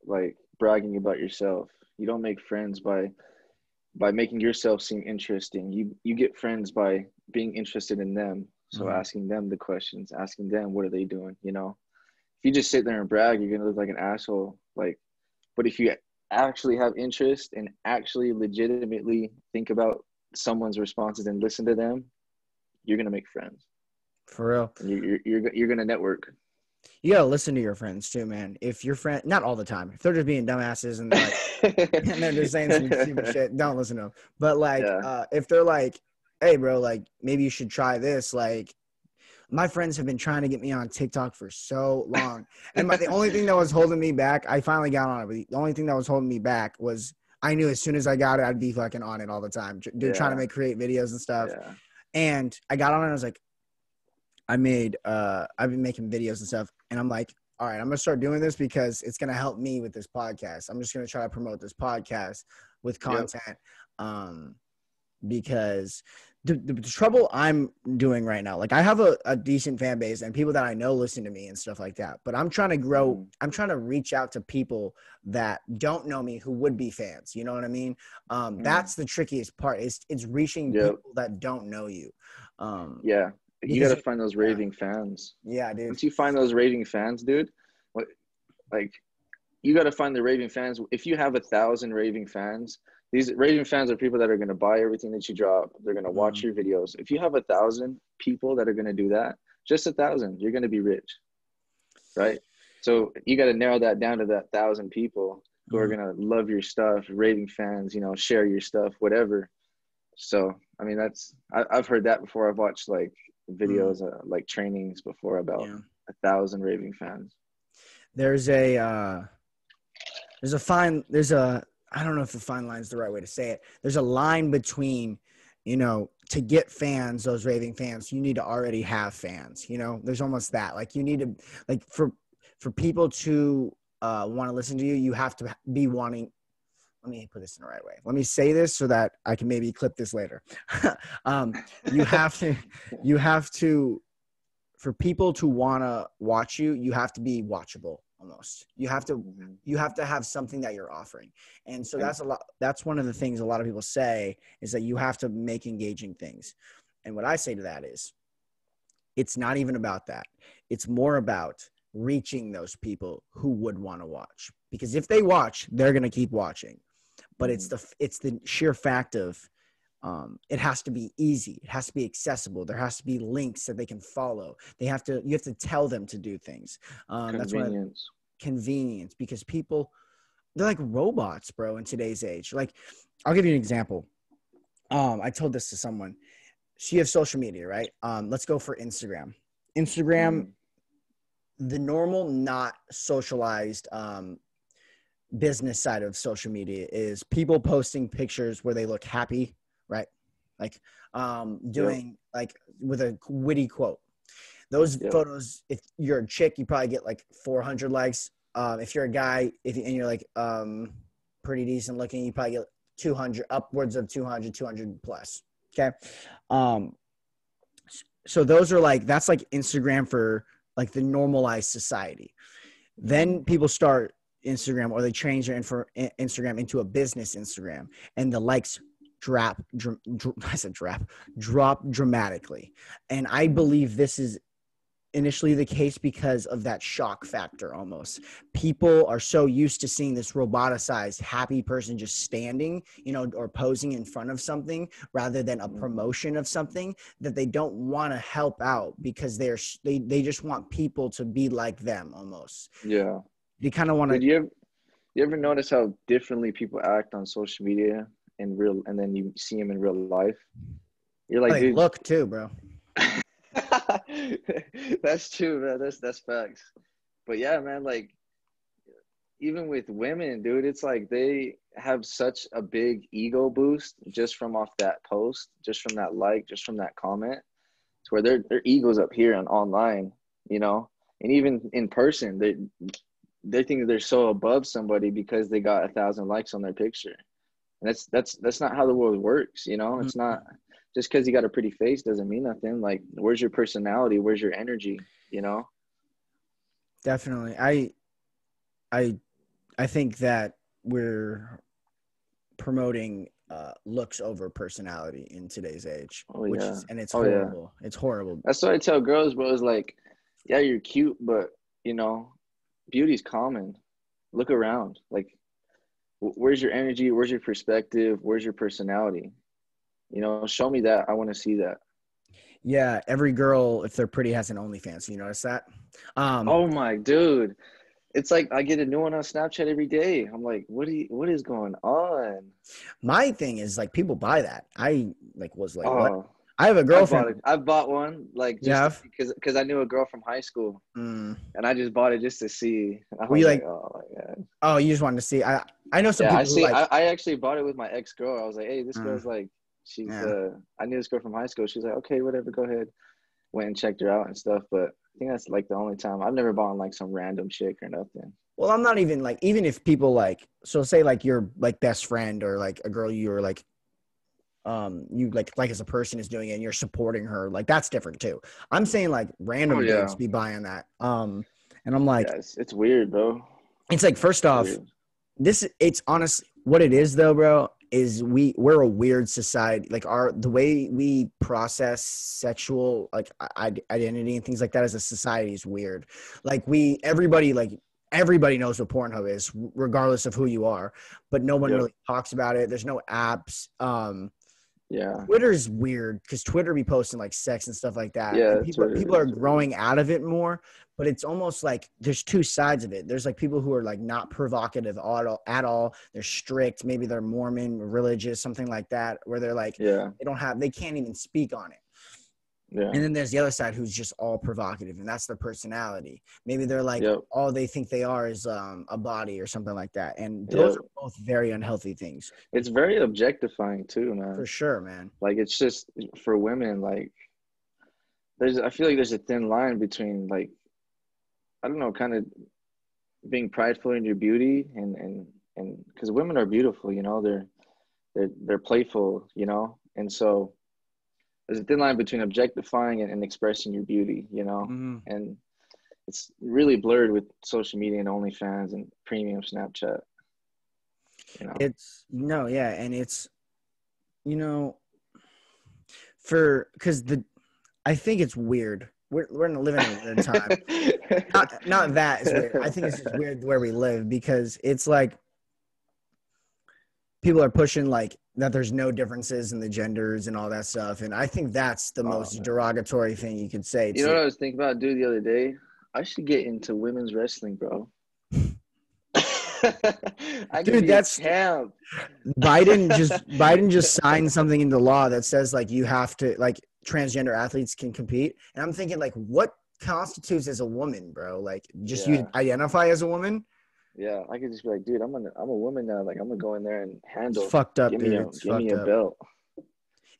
like bragging about yourself. You don't make friends by making yourself seem interesting. You get friends by being interested in them. So Mm-hmm. asking them the questions, asking them what are they doing, you know? If you just sit there and brag, you're gonna look like an asshole. Like, but if you actually have interest and actually legitimately think about someone's responses and listen to them, you're gonna make friends. For real. And you're gonna network. You gotta listen to your friends too, man. If your friend, not all the time, if they're just being dumbasses and they're like, and they're just saying some stupid shit, don't listen to them. But like, Yeah. if they're like, hey, bro, like maybe you should try this. Like, my friends have been trying to get me on TikTok for so long, and the only thing that was holding me back, I finally got on it. But the only thing that was holding me back was I knew as soon as I got it, I'd be fucking on it all the time, trying to Yeah. create videos and stuff. Yeah. And I got on it. And I was like, I've been making videos and stuff, and I'm like, all right, I'm gonna start doing this because it's gonna help me with this podcast. I'm just gonna try to promote this podcast with Yep. content, because the trouble I'm doing right now, like I have a decent fan base and people that I know listen to me and stuff like that. But I'm trying to grow. Mhm. I'm trying to reach out to people that don't know me who would be fans. You know what I mean? Mhm. That's the trickiest part. It's reaching Yep. people that don't know you. Um, Yeah. You got because to find those yeah, raving fans. yeah, dude. Once you find those raving fans, dude, what like you got to find the raving fans. If you have 1,000 raving fans, these raving fans are people that are going to buy everything that you drop. They're going to watch Mm, your videos. If you have 1,000 people that are going to do that, just 1,000, you're going to be rich, right? So you got to narrow that down to that 1,000 people who are mm, going to love your stuff, raving fans, share your stuff, whatever. So, I mean, I've heard that before. I've watched like mm, videos, like trainings before about yeah. 1,000 raving fans. There's a there's a I don't know if the fine line is the right way to say it. There's a line between, to get fans, those raving fans, you need to already have fans. There's almost that. Like you need to, like for people to want to listen to you, you have to be wanting. Let me put this in the right way. Let me say this so that I can maybe clip this later. um, you have to, you have to, for people to want to watch you, you have to be watchable almost. Mhm. You have to have something that you're offering. And so And that's one of the things a lot of people say is that you have to make engaging things. And what I say to that is it's not even about that. It's more about reaching those people who would want to watch, because if they watch, they're going to keep watching. But mhm. it's the sheer fact of it has to be easy. It has to be accessible. There has to be links that they can follow. You have to tell them to do things. That's one of Convenience. convenience, because people, they're like robots, bro, in today's age. Like, I'll give you an example. I told this to someone. She has social media, right? Let's go for Instagram. Instagram, Mhm. the normal, not socialized business side of social media is people posting pictures where they look happy, right? Like Yep. doing like with a witty quote. Those Yep. photos, if you're a chick, you probably get like 400 likes. If you're a guy, and you're like pretty decent looking, you probably get 200, upwards of 200, 200 plus. Okay. Um, so those are like, that's like Instagram for like the normalized society. Mhm. Then people start Instagram, or they change their Instagram into a business Instagram, and the likes I said drop dramatically. And I Mhm. believe this is initially the case because of that shock factor. Almost, people are so used to seeing this roboticized happy person just standing, or posing in front of something rather than a Mhm. promotion of something, that they don't want to help out because they just want people to be like them. Almost, Yeah. they kind of want to. Did you ever notice how differently people act on social media in real, and then you see them in real life? You're like, They dude. look too, bro. That's true, man. That's facts. But yeah, man, like even with women, dude, it's like they have such a big ego boost just from off that post, just from that like, just from that comment, to where their ego's up here and online, you know, and even in person, they think they're so above somebody because they got 1,000 likes on their picture, and that's not how the world works, you know. It's Mhm. not just because you got a pretty face doesn't mean nothing. Like, where's your personality? Where's your energy? You know? Definitely. I I think that we're promoting looks over personality in today's age, Oh which yeah, is, and it's oh yeah. horrible. It's horrible. That's what I tell girls, bro. Is like, yeah, you're cute, but you know, beauty's common. Look around. Like, where's your energy? Where's your perspective? Where's your personality? You know, show me that. I want to see that. Yeah, every girl, if they're pretty, has an OnlyFans. You notice that? Um, Oh my dude. It's like I get a new one on Snapchat every day. I'm like, what is going on? my thing is like people buy that. I like was like, what? Oh, I have a I bought girlfriend. it. I bought one like You just have? because I knew a girl from high school, Mm. and I just bought it just to see. And I Were was you like, like, oh my god. oh, you just wanted to see? I know some Yeah, I people who see. like, I actually bought it with my ex girl. I was like, hey, this uh, girl's like, she's yeah. I knew this girl from high school. She's like, okay, whatever, go ahead. Went and checked her out and stuff, but think that's like the only time. I've never bought on like some random chick or nothing. Well, I'm not even like, even if people like, so say like your like best friend or like a girl you're like, you like as a person is doing it and you're supporting her, like that's different too. I'm saying like Oh random yeah, dudes be buying that. And I'm like, yeah. It's weird, bro. it's like, first It's off, weird. it's honestly what it is though, bro, is we're a weird society. Like the way we process sexual like identity and things like that as a society is weird. Like everybody knows what Pornhub is, regardless of who you are, but no one Yep. really talks about it. There's no apps. Yeah. Twitter's weird because Twitter be posting like sex and stuff like that, and Yeah. people are growing out of it more. But it's almost like there's two sides of it. There's like people who are like not provocative at all. They're strict. Maybe they're Mormon, religious, something like that, where they're like Yeah. they can't even speak on it. Yeah. And then there's the other side who's just all provocative, and that's their personality. Maybe they're like Yep. all they think they are is a body or something like that. And those Yep. are both very unhealthy things. It's very objectifying too, For man. sure, man. Like it's just for women, like I feel like there's a thin line between like, I don't know, kind of being prideful in your beauty and because women are beautiful, you know, they're playful, you know, and so there's a thin line between objectifying and expressing your beauty, you know, Mhm. and it's really blurred with social media and OnlyFans and premium Snapchat, you know. It's no, yeah, and it's you know because I think it's weird. We're living in a weird time. Not that it's weird. I think it's just weird where we live because it's like people are pushing like that there's no differences in the genders and all that stuff, and I think that's the Oh, most man. derogatory thing you could say You know to. what I was thinking about, dude, the other day? I should get into women's wrestling, bro. I could Dude, be a that's champ. Biden just signed something into law that says like you have to like transgender athletes can compete, and I'm thinking like what constitutes as a woman, bro? Like just you Yeah, identify as a woman? yeah. I could just be like, dude, I'm a woman now. Like I'm gonna go in there and It's handle. fucked up, dude. It's Give me fucked a up. belt.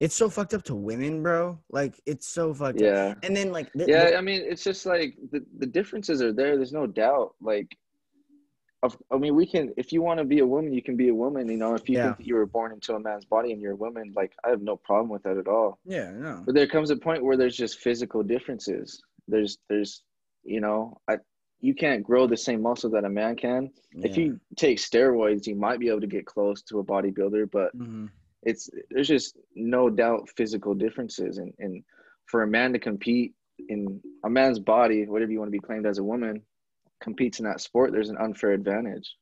It's so fucked up to women, bro. Like it's so fucked up. Yeah, And then like yeah. I mean, it's just like the differences are there. There's no doubt. Like, I mean, we can. If you want to be a woman, you can be a woman. You know, if you yeah, think that you were born into a man's body and you're a woman, like I have no problem with that at all. yeah, no, But there comes a point where there's just physical differences. There's you know, you can't grow the same muscle that a man can. If yeah. you take steroids, you might be able to get close to a bodybuilder, but Hmm. there's just no doubt physical differences. And for a man to compete in a man's body, whatever you want to be claimed as a woman, competes in that sport, there's an unfair advantage.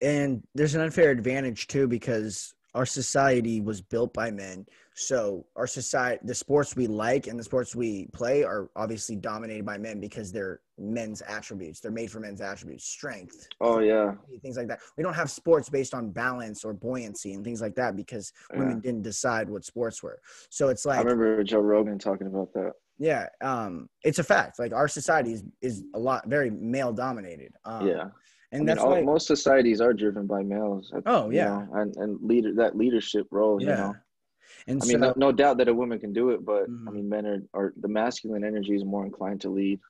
And there's an unfair advantage too because our society was built by men. So our society, the sports we like and the sports we play are obviously dominated by men because they're men's attributes. They're made for men's attributes, strength, Oh yeah, things like that. We don't have sports based on balance or buoyancy and things like that because yeah. women didn't decide what sports were. So it's I like, remember Joe Rogan talking about that. yeah, it's a fact. Like our society is a lot very male dominated. Yeah. I And mean, that's why, most societies are driven by males, oh you yeah, know, and that leadership role, you yeah. know. And I mean, so, no doubt that a woman can do it, but I mhm. mean, men are the masculine energy is more inclined to lead.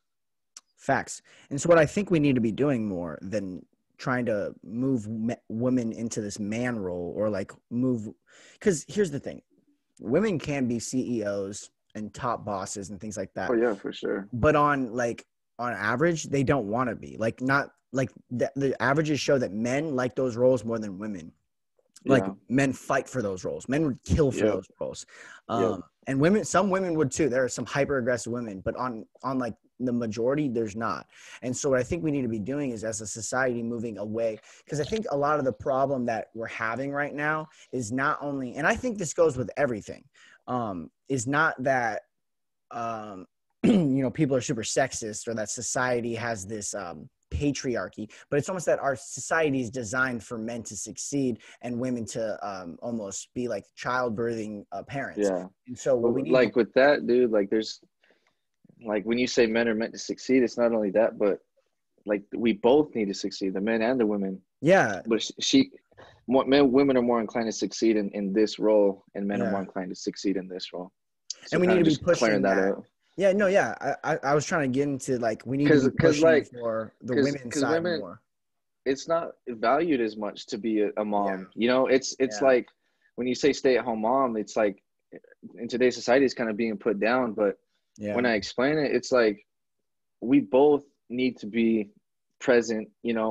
Facts. And so what I think we need to be doing more than trying to move women into this man role or like move, because here's the thing, women can be CEOs and top bosses and things like Oh that, yeah, for sure. but on average they don't want to be like, not like the averages show that men like those roles more than women. Like Yeah. men fight for those roles. Men would kill for Yep. those roles. Yep. And women, some women would too. There are some hyper aggressive women, but on like the majority, there's not. And so what I think we need to be doing is as a society moving away, because I think a lot of the problem that we're having right now is not only, and I think this goes with everything, is not that, people are super sexist or that society has this, patriarchy, but it's almost that our society is designed for men to succeed and women to almost be like childbirthing parents. Yeah. And so what we But need to, like with that, dude, like there's like when you say men are meant to succeed, it's not only that, but like we both need to succeed, the men and the women. yeah, But women are more inclined to succeed in this role, and men are more yeah, inclined to succeed in this role. So and we kind need of to be just clearing pushing that that. up. Yeah, no, yeah. I was trying to get into like we need to be Because pushing like for the women's because side women, more. it's not valued as much to be a Yeah, mom. You know, it's yeah, like when you say stay at home mom, it's like in today's society it's kind of being put down. But when yeah. I explain it, it's like we both need to be present. You know,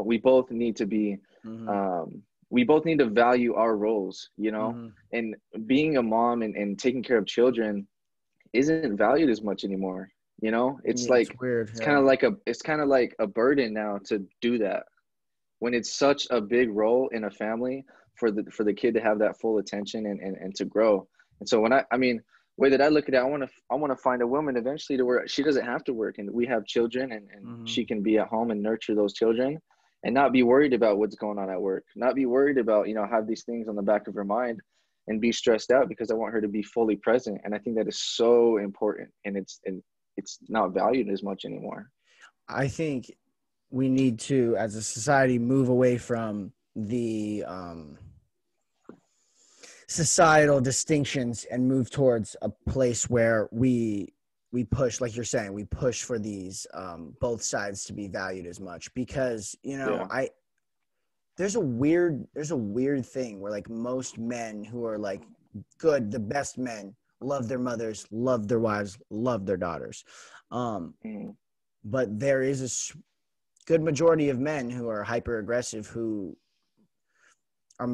Mm-hmm. we both need to value our roles. You know, Mm-hmm. and being a mom and taking care of children isn't valued as much anymore. You know, it's Yeah, it's like weird. Yeah. it's kind of like a burden now to do that when it's such a big role in a family for the kid to have that full attention and to grow. And so when I mean, way that I look at it, I want to find a woman eventually to where she doesn't have to work and we have children and Mm-hmm. she can be at home and nurture those children and not be worried about what's going on at work, not be worried about, you know, have these things on the back of her mind and be stressed out because I want her to be fully present. And I think that is so important and it's not valued as much anymore. I think we need to, as a society, move away from the societal distinctions and move towards a place where we push, like you're saying, we push for these both sides to be valued as much, because Yeah. I there's a weird thing where like most men who are like good, the best men, love their mothers, love their wives, love their daughters, um Mm. but there is good majority of men who are hyper aggressive, who are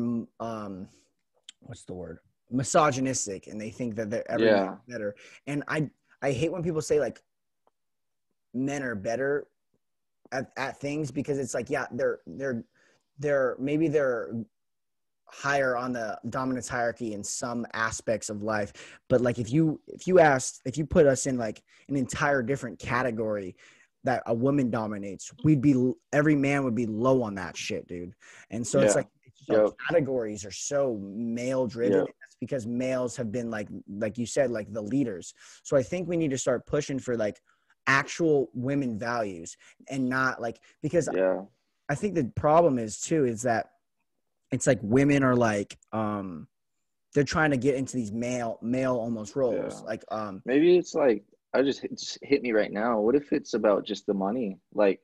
what's the word, misogynistic, and they think that every man Yeah. is better. And I hate when people say like men are better at things, because it's like, yeah, they're maybe they're higher on the dominance hierarchy in some aspects of life, but like if you put us in like an entire different category that a woman dominates, every man would be low on that shit, dude. And so it's Yeah. like, it's just our Yep. categories are so male driven, and Yep. that's because males have been like you said, like the leaders. So I think we need to start pushing for like actual women values, and not like, because Yeah. I think the problem is too is that it's like women are like they're trying to get into these male almost roles, Yeah. like Maybe it's like it just hit me right now. What if it's about just the money? Like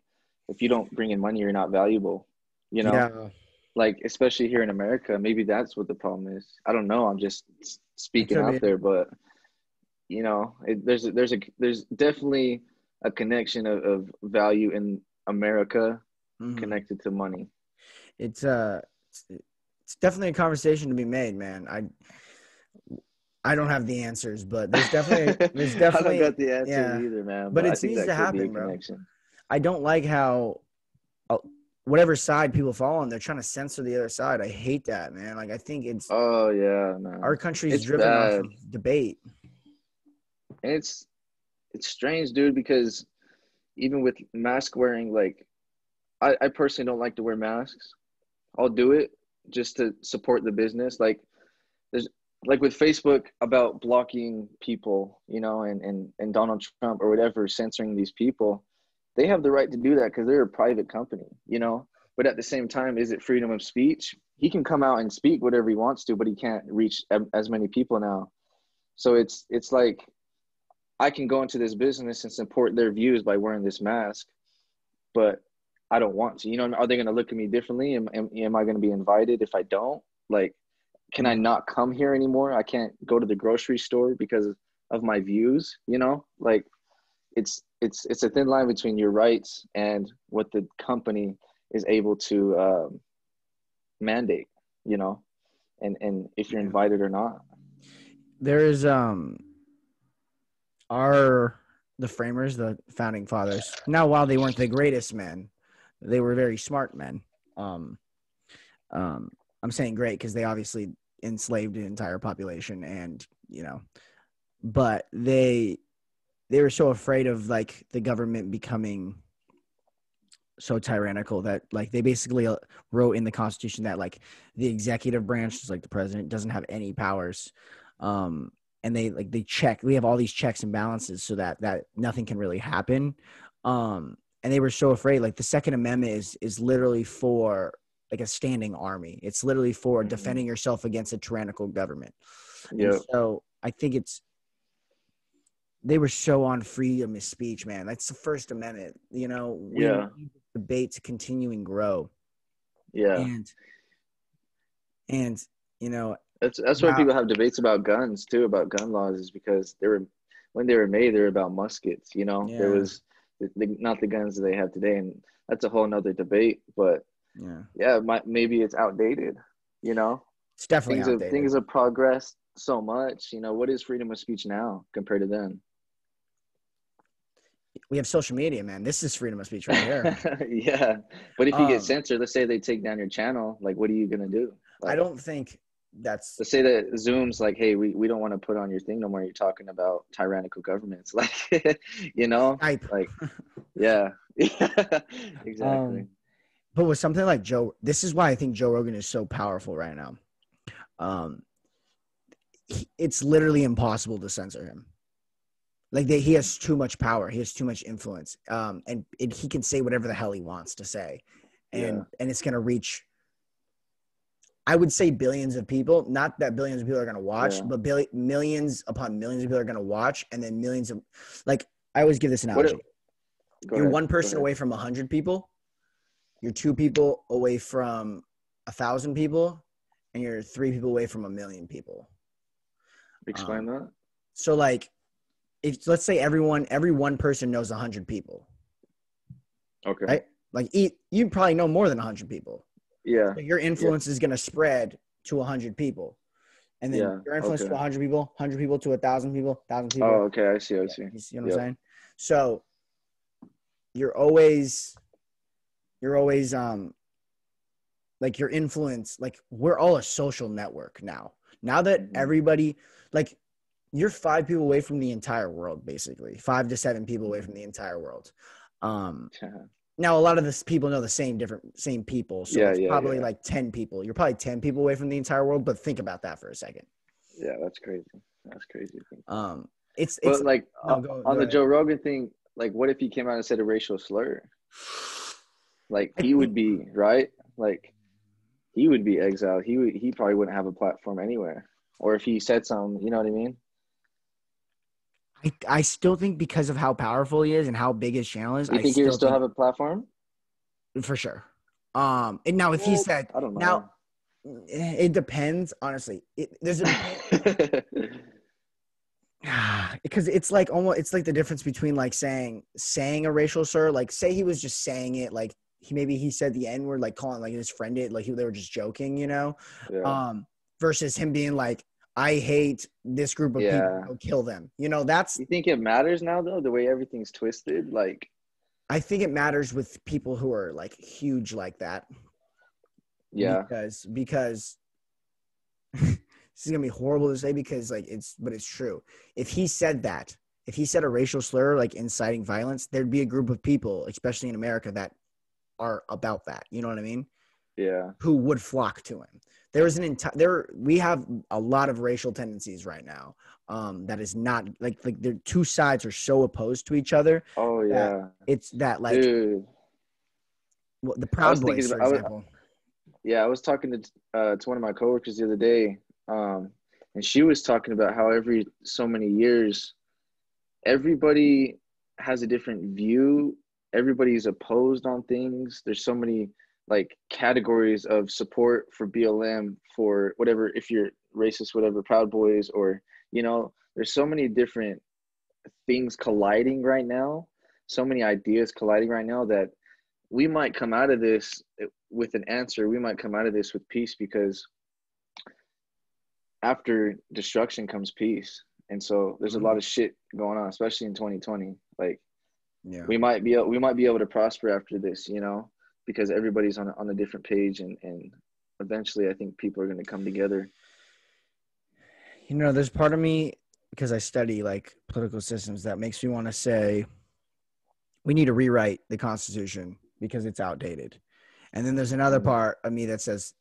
if you don't bring in money, you're not valuable. You know? yeah, Like especially here in America, maybe that's what the problem is. I don't know. I'm just it speaking could be. out there, but you know, there's definitely a connection of value in America Mhm. connected to money. It's, it's definitely a conversation to be made, man. I don't have the answers, but there's I don't definitely, got the answers yeah, either, man, but but I it think needs that to could be a happen, bro. connection. I don't like how uh, whatever side people fall on, they're trying to censor the other side. I hate that, man. Like, I think Oh yeah, our man. country's It's driven off bad. of debate. And it's strange, dude, because even with mask wearing, like I personally don't like to wear masks. I'll do it just to support the business. Like there's like with Facebook about blocking people, you know, and Donald Trump or whatever censoring these people, they have the right to do that because they're a private company, you know. But at the same time, is it freedom of speech? He can come out and speak whatever he wants to, but he can't reach as many people now. So it's like I can go into this business and support their views by wearing this mask, but I don't want to. You know, are they going to look at me differently? Am I going to be invited if I don't? Like, can I Mhm. not come here anymore? I can't go to the grocery store because of my views. You know, like it's a thin line between your rights and what the company is able to mandate. You know, and if you're Yeah. invited or not. There is our the framers, the founding fathers. Now, while they weren't the greatest men, they were very smart men. Um, um, I'm saying great because they obviously enslaved an entire population, and but they were so afraid of like the government becoming so tyrannical that like they basically wrote in the Constitution that like the executive branch, is like the president, doesn't have any powers. Um, and they check. We have all these checks and balances so that nothing can really happen. And they were so afraid. Like the Second Amendment is literally for like a standing army. It's literally for Mm-hmm. defending yourself against a tyrannical government. And Yep. so I think they were so on freedom of speech, man. That's the First Amendment. You know, we Yeah. need debate to continue and grow. Yeah. And you know, That's why now people have debates about guns too, about gun laws, is because when they were made, they were about muskets. You know, there yeah, was not the guns that they have today, and that's a whole nother debate. But yeah, yeah, maybe it's outdated. You know, it's definitely outdated. things have progressed so much. You know, what is freedom of speech now compared to then? We have social media, man. This is freedom of speech right here. Yeah, but if you get Um, censored, let's say they take down your channel, like what are you gonna do? I Like, don't think that's let's say that Zoom's like, hey, we don't want to put on your thing no more. You're talking about tyrannical governments, like, you know, Skype. like, yeah, yeah, exactly. um, but with something like Joe, this is why I think Joe Rogan is so powerful right now. Um, it's literally impossible to censor him. Like he has too much power. He has too much influence. And he can say whatever the hell he wants to say, Yeah, and it's gonna reach. I would say billions of people. Not that billions of people are gonna watch, yeah. but millions upon millions of people are gonna watch, and then millions of like. I always give this What? analogy. Go You're ahead. one Go person ahead. away from 100 people. You're two people away from 1,000 people, and you're three people away from 1,000,000 people. Explain Um, that. so like, if let's say every one person knows 100 people, Okay. right? Like you probably know more than 100 people. Yeah. So your Yeah. influence is going to spread to 100 people. And then Yeah. your influence to Okay. 100 people to 1,000 people, 1,000 Oh, people. okay. I see. I Yeah, see. you see what I'm Yep. saying? So you're always like your influence, like we're all a social network now. Now that Mm-hmm. everybody, like you're 5 people away from the entire world, basically 5 to 7 people away from the entire world. Um, Now a lot of this people know the same people, so Yeah. it's Yeah. probably Yeah. like 10 people. You're probably 10 people away from the entire world, but think about that for a second. Yeah. That's crazy. That's crazy. Um, it's But like no on go the ahead. Joe Rogan thing, like what if he came out and said a racial slur? Like I he would think be right. Like he would be exiled. He probably wouldn't have a platform anywhere. Or if he said something, you know what I mean? I still think because of how powerful he is and how big his channel is, You I think he would still still think have a platform? for sure. And now if he What? said I don't now, know. it depends. Honestly, there's a depend because it's like almost it's like the difference between like saying a racial slur. Like say he was just saying it, like he said the N word, like calling like his friend it, like they were just joking, you know. Yeah. Versus him being like, I hate this group of people, Yeah. go kill them. You know, that's You think it matters now though, the way everything's twisted? Like, I think it matters with people who are like huge like that yeah. because this is gonna be horrible to say because like but it's true. If he said that, if he said a racial slur like inciting violence, there'd be a group of people, especially in America, that are about that. You know what I mean? Yeah. Who would flock to him. There is we have a lot of racial tendencies right now. That is not like the two sides are so opposed to each other Oh that yeah. it's that like Dude. the I Proud was thinking Boys, for about example. yeah, I was talking to one of my coworkers the other day. And she was talking about how every so many years everybody has a different view. Everybody's opposed on things. There's so many like categories of support for BLM, for whatever, if you're racist, whatever, Proud Boys, or there's so many different things colliding right now, so many ideas colliding right now that we might come out of this with an answer. We might come out of this with peace, because after destruction comes peace. And so there's a lot of shit going on, especially in 2020. Like Yeah. we might be able to prosper after this, because everybody's on a different page, and eventually I think people are going to come together. There's part of me, because I study like political systems, that makes me want to say we need to rewrite the Constitution because it's outdated. And then there's another part of me that says,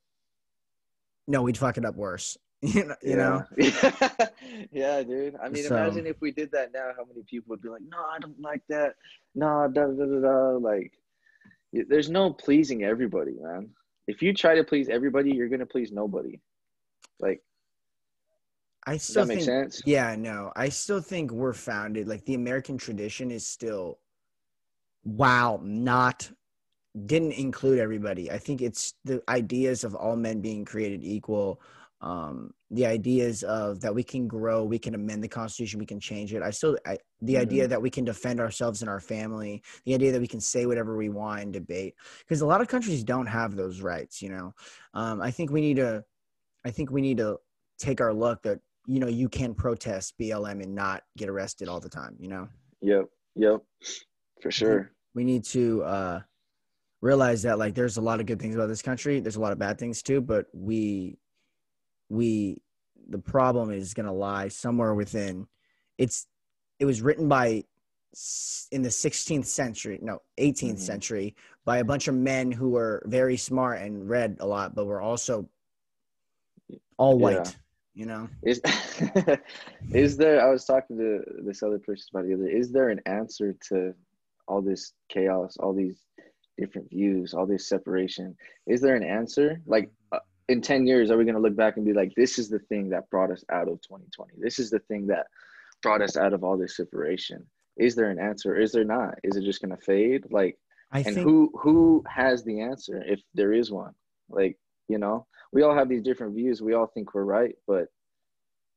no, we'd fuck it up worse. You know? Yeah, dude. I mean, So imagine if we did that now, how many people would be like, no, I don't like that. No, da da da da. Like, there's no pleasing everybody, man. If you try to please everybody, you're gonna please nobody. Like, I Does still that make think, sense? yeah, no, I still think we're founded, like the American tradition is still, wow, not, didn't include everybody. I think it's the ideas of all men being created equal. The ideas of that we can grow, we can amend the Constitution, we can change it. The idea that we can defend ourselves and our family, the idea that we can say whatever we want and debate, because a lot of countries don't have those rights. I think we need to, take our look that you can protest BLM and not get arrested all the time. Yep. Yep. For I think sure. we need to realize that like there's a lot of good things about this country. There's a lot of bad things too, but the problem is going to lie somewhere within. It was written in the 16th century, no, 18th century, by a bunch of men who were very smart and read a lot, but were also all white. Is is there? I was talking to this other person about the other. Is there an answer to all this chaos, all these different views, all this separation? Is there an answer? Like in 10 years, are we going to look back and be like, this is the thing that brought us out of 2020? This is the thing that brought us out of all this separation. Is there an answer? Is there not? Is it just going to fade? Like, and who has the answer if there is one? Like, we all have these different views. We all think we're right, but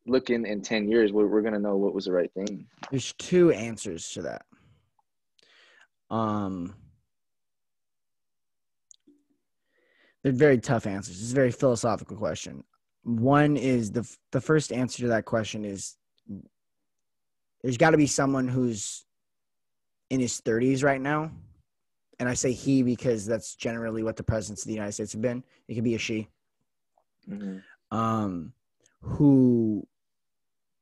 looking in 10 years, we're going to know what was the right thing. There's two answers to that. They're very tough answers. It's a very philosophical question. One is the first answer to that question is there's got to be someone who's in his 30s right now. And I say he because that's generally what the presidents of the United States have been. It could be a she. Who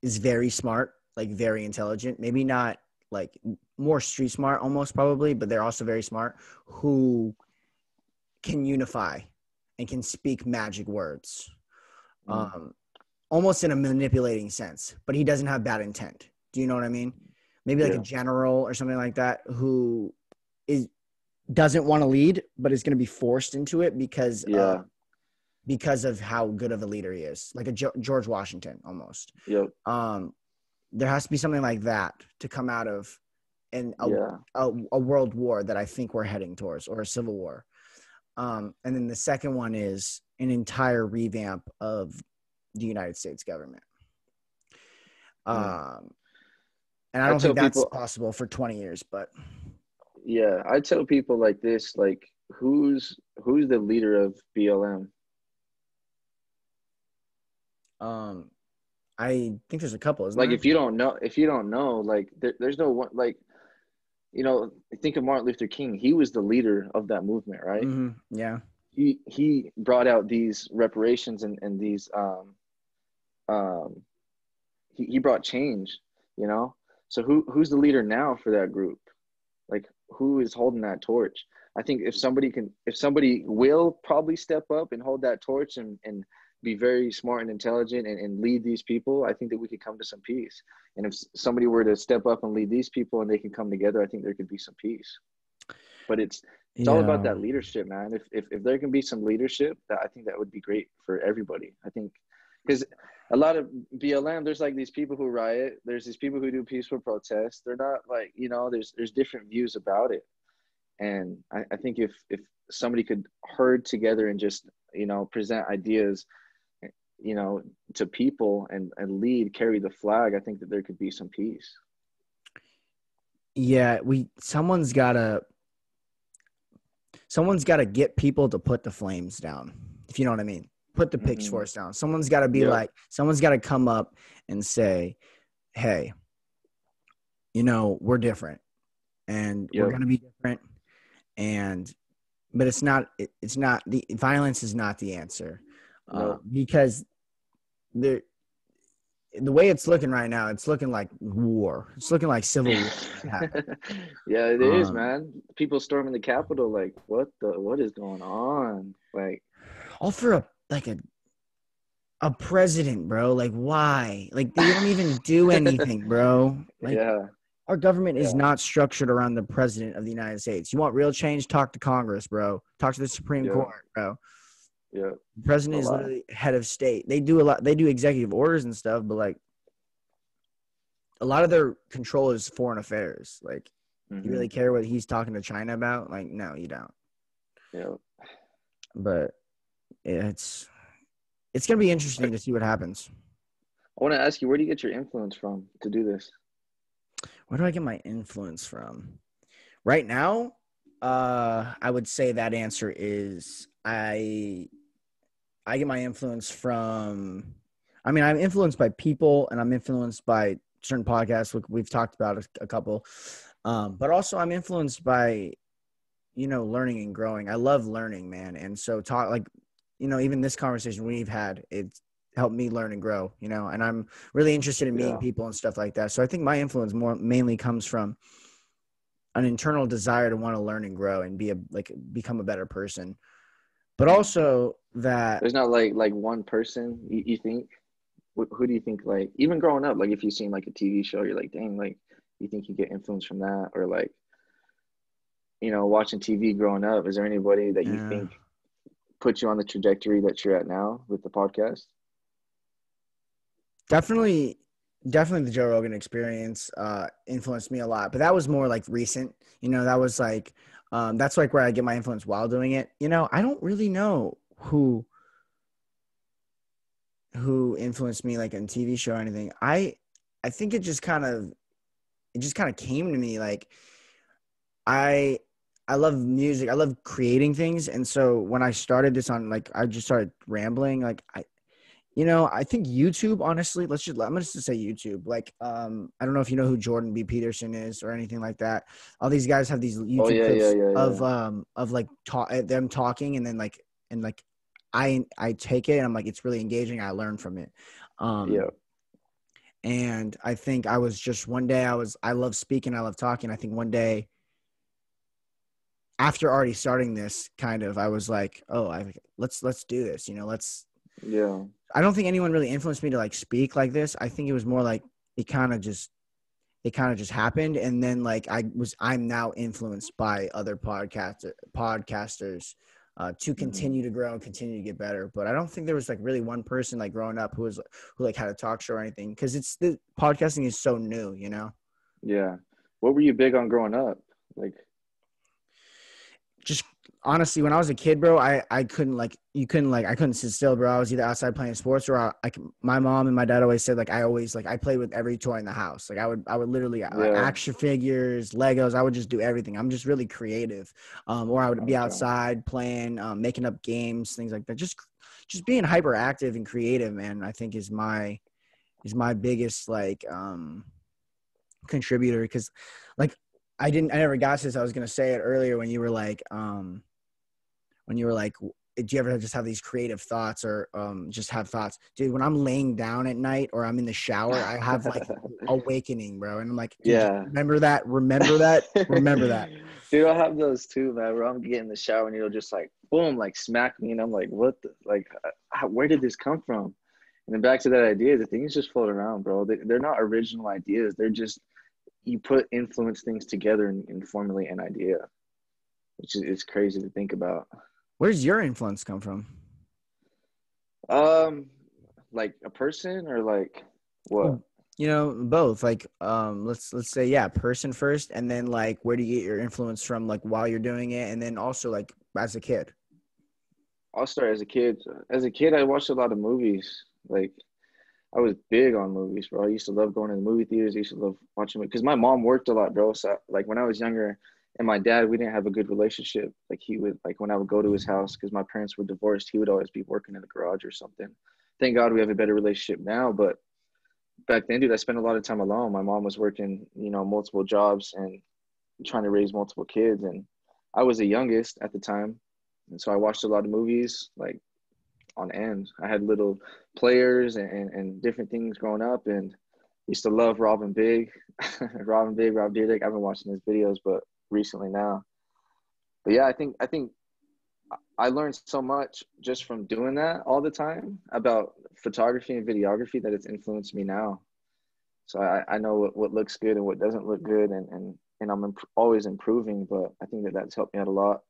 is very smart, like very intelligent, maybe not like more street smart almost probably, but they're also very smart, who can unify and can speak magic words, almost in a manipulating sense, but he doesn't have bad intent. Do you know what I mean? Maybe like a general or something like that who doesn't want to lead, but is going to be forced into it because of how good of a leader he is, like a George Washington almost. There has to be something like that to come out of a world war that I think we're heading towards, or a civil war. And then the second one is an entire revamp of the United States government. And I don't think that's possible for 20 years, but yeah, I tell people like this, like who's the leader of BLM? I think there's a couple, isn't like there? if you don't know, like there's no one, like, think of Martin Luther King. He was the leader of that movement, right? Yeah. He brought out these reparations and these he brought change, So who's the leader now for that group? Like, who is holding that torch? I think if somebody will probably step up and hold that torch and be very smart and intelligent and lead these people, I think that we could come to some peace. And if somebody were to step up and lead these people and they can come together, I think there could be some peace. But it's all about that leadership, man. If there can be some leadership, I think that would be great for everybody. I think because a lot of BLM, there's like these people who riot. There's these people who do peaceful protests. They're not like, there's different views about it. And I think if somebody could herd together and just, present ideas, to people and carry the flag, I think that there could be some peace. Yeah, someone's gotta get people to put the flames down, if you know what I mean. Put the pitchforks down. Someone's got to be someone's got to come up and say, hey, we're different and we're going to be different. But it's not the violence is not the answer. Because the way it's looking right now, it's looking like war. It's looking like civil war. Yeah, it is, man. People storming the Capitol, like, what is going on? Like, all for a president, bro. Like, why? Like, they don't even do anything, bro. Like, our government is not structured around the president of the United States. You want real change? Talk to Congress, bro. Talk to the Supreme Court, bro. Yeah. The president No is lie. literally head of state. They do a lot. They do executive orders and stuff, but like a lot of their control is foreign affairs. Like, you Mm-hmm. really care what he's talking to China about? Like, no, you don't. Yeah. But it's gonna be interesting to see what happens. I want to ask you, where do you get your influence from to do this? Where do I get my influence from? Right now, I would say that answer is I get my influence from. I mean, I'm influenced by people, and I'm influenced by certain podcasts. We've talked about a couple, but also I'm influenced by learning and growing. I love learning, man, and so talk like even this conversation we've had, it's helped me learn and grow. And I'm really interested in meeting Yeah. people and stuff like that. So I think my influence more mainly comes from an internal desire to want to learn and grow and become a better person, but also that There's not like one person you think. Who do you think, like, even growing up, like if you've seen like a TV show, you're like, dang, like you think you get influence from that, or like watching TV growing up, is there anybody that you uh, think put you on the trajectory that you're at now with the podcast? definitely definitely the Joe Rogan experience influenced me a lot, but that was more like recent. That was like that's like where I get my influence while doing it. I don't really know who influenced me like on TV show or anything. I think it just kind of came to me. Like I I love music. I love creating things. And so when I started this on, like, I just started rambling. Like I think YouTube, honestly, I'm gonna just say YouTube. Like, I don't know if you know who Jordan B. Peterson is or anything like that. All these guys have these Oh YouTube yeah, yeah, clips yeah, yeah. of like them talking, and then like I take it and I'm like, it's really engaging. I learn from it. Um, Yeah. and I think I was just one day I love speaking, I love talking. I think one day after already starting this kind of, I was like, oh, let's do this. Let's. Yeah. I don't think anyone really influenced me to like speak like this. I think it was more like it kind of just happened, and then like I'm now influenced by other podcasters to Hmm. continue to grow and continue to get better. But I don't think there was like really one person like growing up who like had a talk show or anything, because the podcasting is so new. Yeah. What were you big on growing up? Like, Just honestly, when I was a kid, bro, I couldn't like you couldn't like I couldn't sit still, bro. I was either outside playing sports, or my mom and my dad always said like I played with every toy in the house. Like I would literally yeah. action figures, Legos. I would just do everything. I'm just really creative. Or I would be Okay. outside playing, making up games, things like that. Just being hyperactive and creative, man. I think is my biggest like contributor, because like I never got to this. I was gonna say it earlier when you were like do you ever just have these creative thoughts, or just have thoughts, dude? When I'm laying down at night or I'm in the shower, I have like awakening, bro, and I'm like, dude, just Yeah. remember that. Dude, I have those too, man. Where I'm getting in the shower and you'll just like boom, like smack me, and I'm like, what the, like, where did this come from? And then back to that idea, the things just float around, bro. They're not original ideas. They're just, you put influence things together and formulate an idea, which is, it's crazy to think about. Where's your influence come from? Um, like a person or like what? Well, both. Like, let's say, yeah, person first, and then like, where do you get your influence from, like while you're doing it, and then also like as a kid. I'll start as a kid. As a kid, I watched a lot of movies. Like I was big on movies, bro. I used to love going to the movie theaters. I used to love watching it because my mom worked a lot, bro. So like when I was younger, and my dad, we didn't have a good relationship. Like he would, like when I would go to his house because my parents were divorced, he would always be working in the garage or something. Thank God we have a better relationship now, but back then, dude, I spent a lot of time alone. My mom was working, multiple jobs and trying to raise multiple kids, and I was the youngest at the time, and so I watched a lot of movies, like on end. I had little players and different things growing up, and used to love Robin Big, Robin Big, Rob Dyrdek. I've been watching his videos, but recently now. But yeah, I think I learned so much just from doing that all the time about photography and videography that it's influenced me now. So I know what looks good and what doesn't look good, and I'm always improving. But I think that that's helped me out a lot.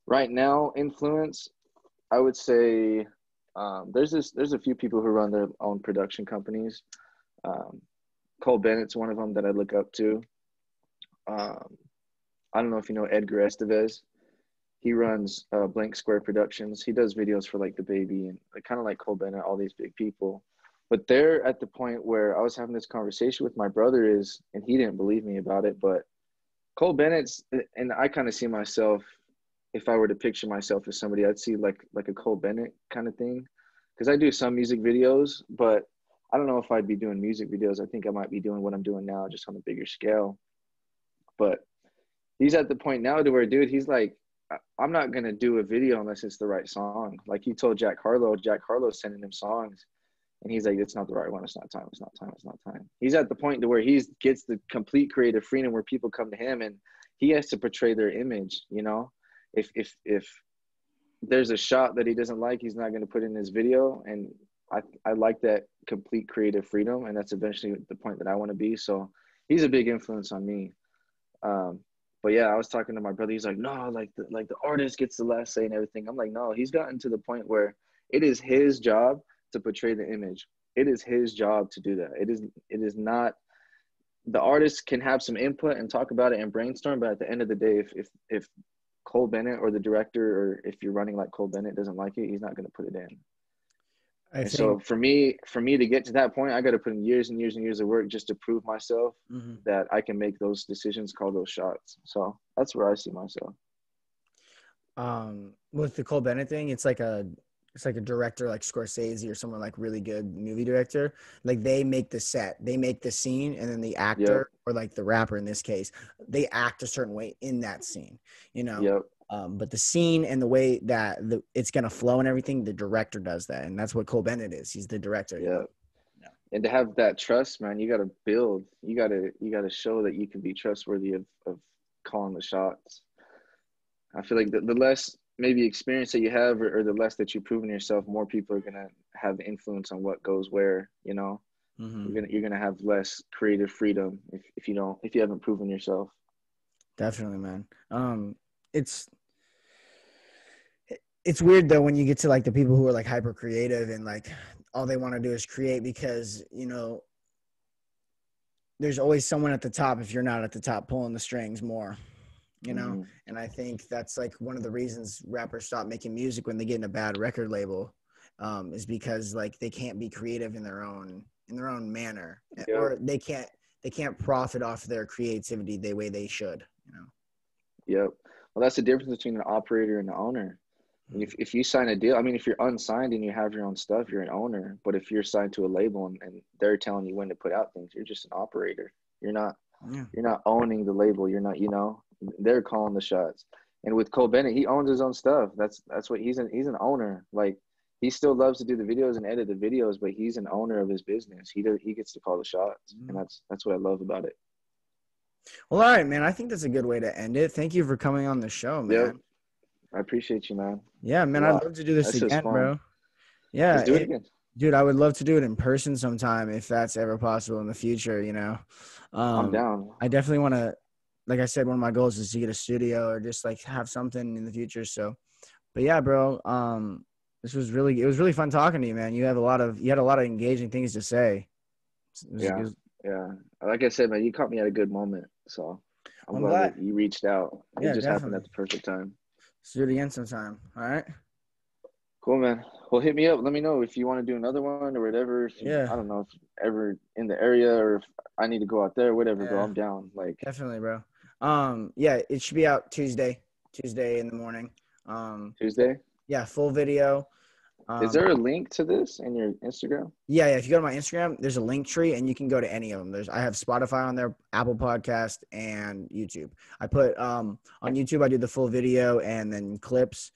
Right now, influence. I would say there's a few people who run their own production companies. Um, Cole Bennett's one of them that I look up to. Um, I don't know if you know Edgar Estevez. He runs Blank Square Productions. He does videos for like the Baby and kind of like Cole Bennett, all these big people. But they're at the point where I was having this conversation with my brother and he didn't believe me about it, but Cole Bennett's, and I kind of see myself, if I were to picture myself as somebody, I'd see like a Cole Bennett kind of thing. Because I do some music videos, but I don't know if I'd be doing music videos. I think I might be doing what I'm doing now, just on a bigger scale. But he's at the point now to where, dude, he's like, I'm not going to do a video unless it's the right song. Like he told Jack Harlow's sending him songs. And he's like, it's not the right one. It's not time. It's not time. It's not time. He's at the point to where he gets the complete creative freedom where people come to him and he has to portray their image, you know? If there's a shot that he doesn't like, he's not going to put in his video. And I like that complete creative freedom. And that's eventually the point that I want to be. So he's a big influence on me. But yeah, I was talking to my brother. He's like, no, like the artist gets the last say and everything. I'm like, no, he's gotten to the point where it is his job to portray the image. It is his job to do that. It is not, the artist can have some input and talk about it and brainstorm, but at the end of the day, if Cole Bennett or the director, or if you're running like Cole Bennett doesn't like it, he's not going to put it in. So for me to get to that point, I got to put in years and years and years of work just to prove myself that I can make those decisions, call those shots. So that's where I see myself. With the Cole Bennett thing, it's like a director like Scorsese or someone like really good movie director. Like they make the set, they make the scene, and then the actor or like the rapper in this case, they act a certain way in that scene, you know? But the scene and the way that it's going to flow and everything, the director does that. And that's what Cole Bennett is. He's the director. You know? And to have that trust, man, you got to build, you got to show that you can be trustworthy of calling the shots. I feel like the less maybe experience that you have or the less that you've proven yourself, more people are going to have influence on what goes where, you know. You're gonna have less creative freedom if you haven't proven yourself. Definitely, man. It's weird though when you get to like the people who are like hyper creative and like all they want to do is create, because you know there's always someone at the top, if you're not at the top, pulling the strings more, you know. And I think that's like one of the reasons rappers stop making music when they get in a bad record label, is because like they can't be creative in their own manner, or they can't profit off their creativity the way they should, you know. Well, that's the difference between an operator and an owner. If you sign a deal, I mean, if you're unsigned and you have your own stuff, you're an owner. But if you're signed to a label and they're telling you when to put out things, you're just an operator. You're not owning the label. You're not, you know, they're calling the shots. And with Cole Bennett, he owns his own stuff. That's what he's an owner. Like, he still loves to do the videos and edit the videos, but he's an owner of his business. He gets to call the shots, and that's what I love about it. Well, all right, man. I think that's a good way to end it. Thank you for coming on the show, man. Yep. I appreciate you, man. Yeah, man. I'd love to do this again, bro. Yeah, let's do it again, dude. I would love to do it in person sometime if that's ever possible in the future. You know, I'm down. I definitely want to. Like I said, one of my goals is to get a studio or just like have something in the future. So, but yeah, bro. It was really fun talking to you, man. You had a lot of engaging things to say. Yeah. Like I said, man, you caught me at a good moment. So I'm glad that you reached out. It just happened at the perfect time. Let's do it again sometime. All right. Cool, man. Well, hit me up. Let me know if you want to do another one or whatever. I don't know if ever in the area or if I need to go out there, whatever, bro. I'm down. Like, definitely, bro. Yeah, it should be out Tuesday in the morning. Tuesday? Yeah, full video. Is there a link to this in your Instagram? Yeah. If you go to my Instagram, there's a link tree and you can go to any of them. I have Spotify on there, Apple Podcast, and YouTube. I put on YouTube, I do the full video and then clips.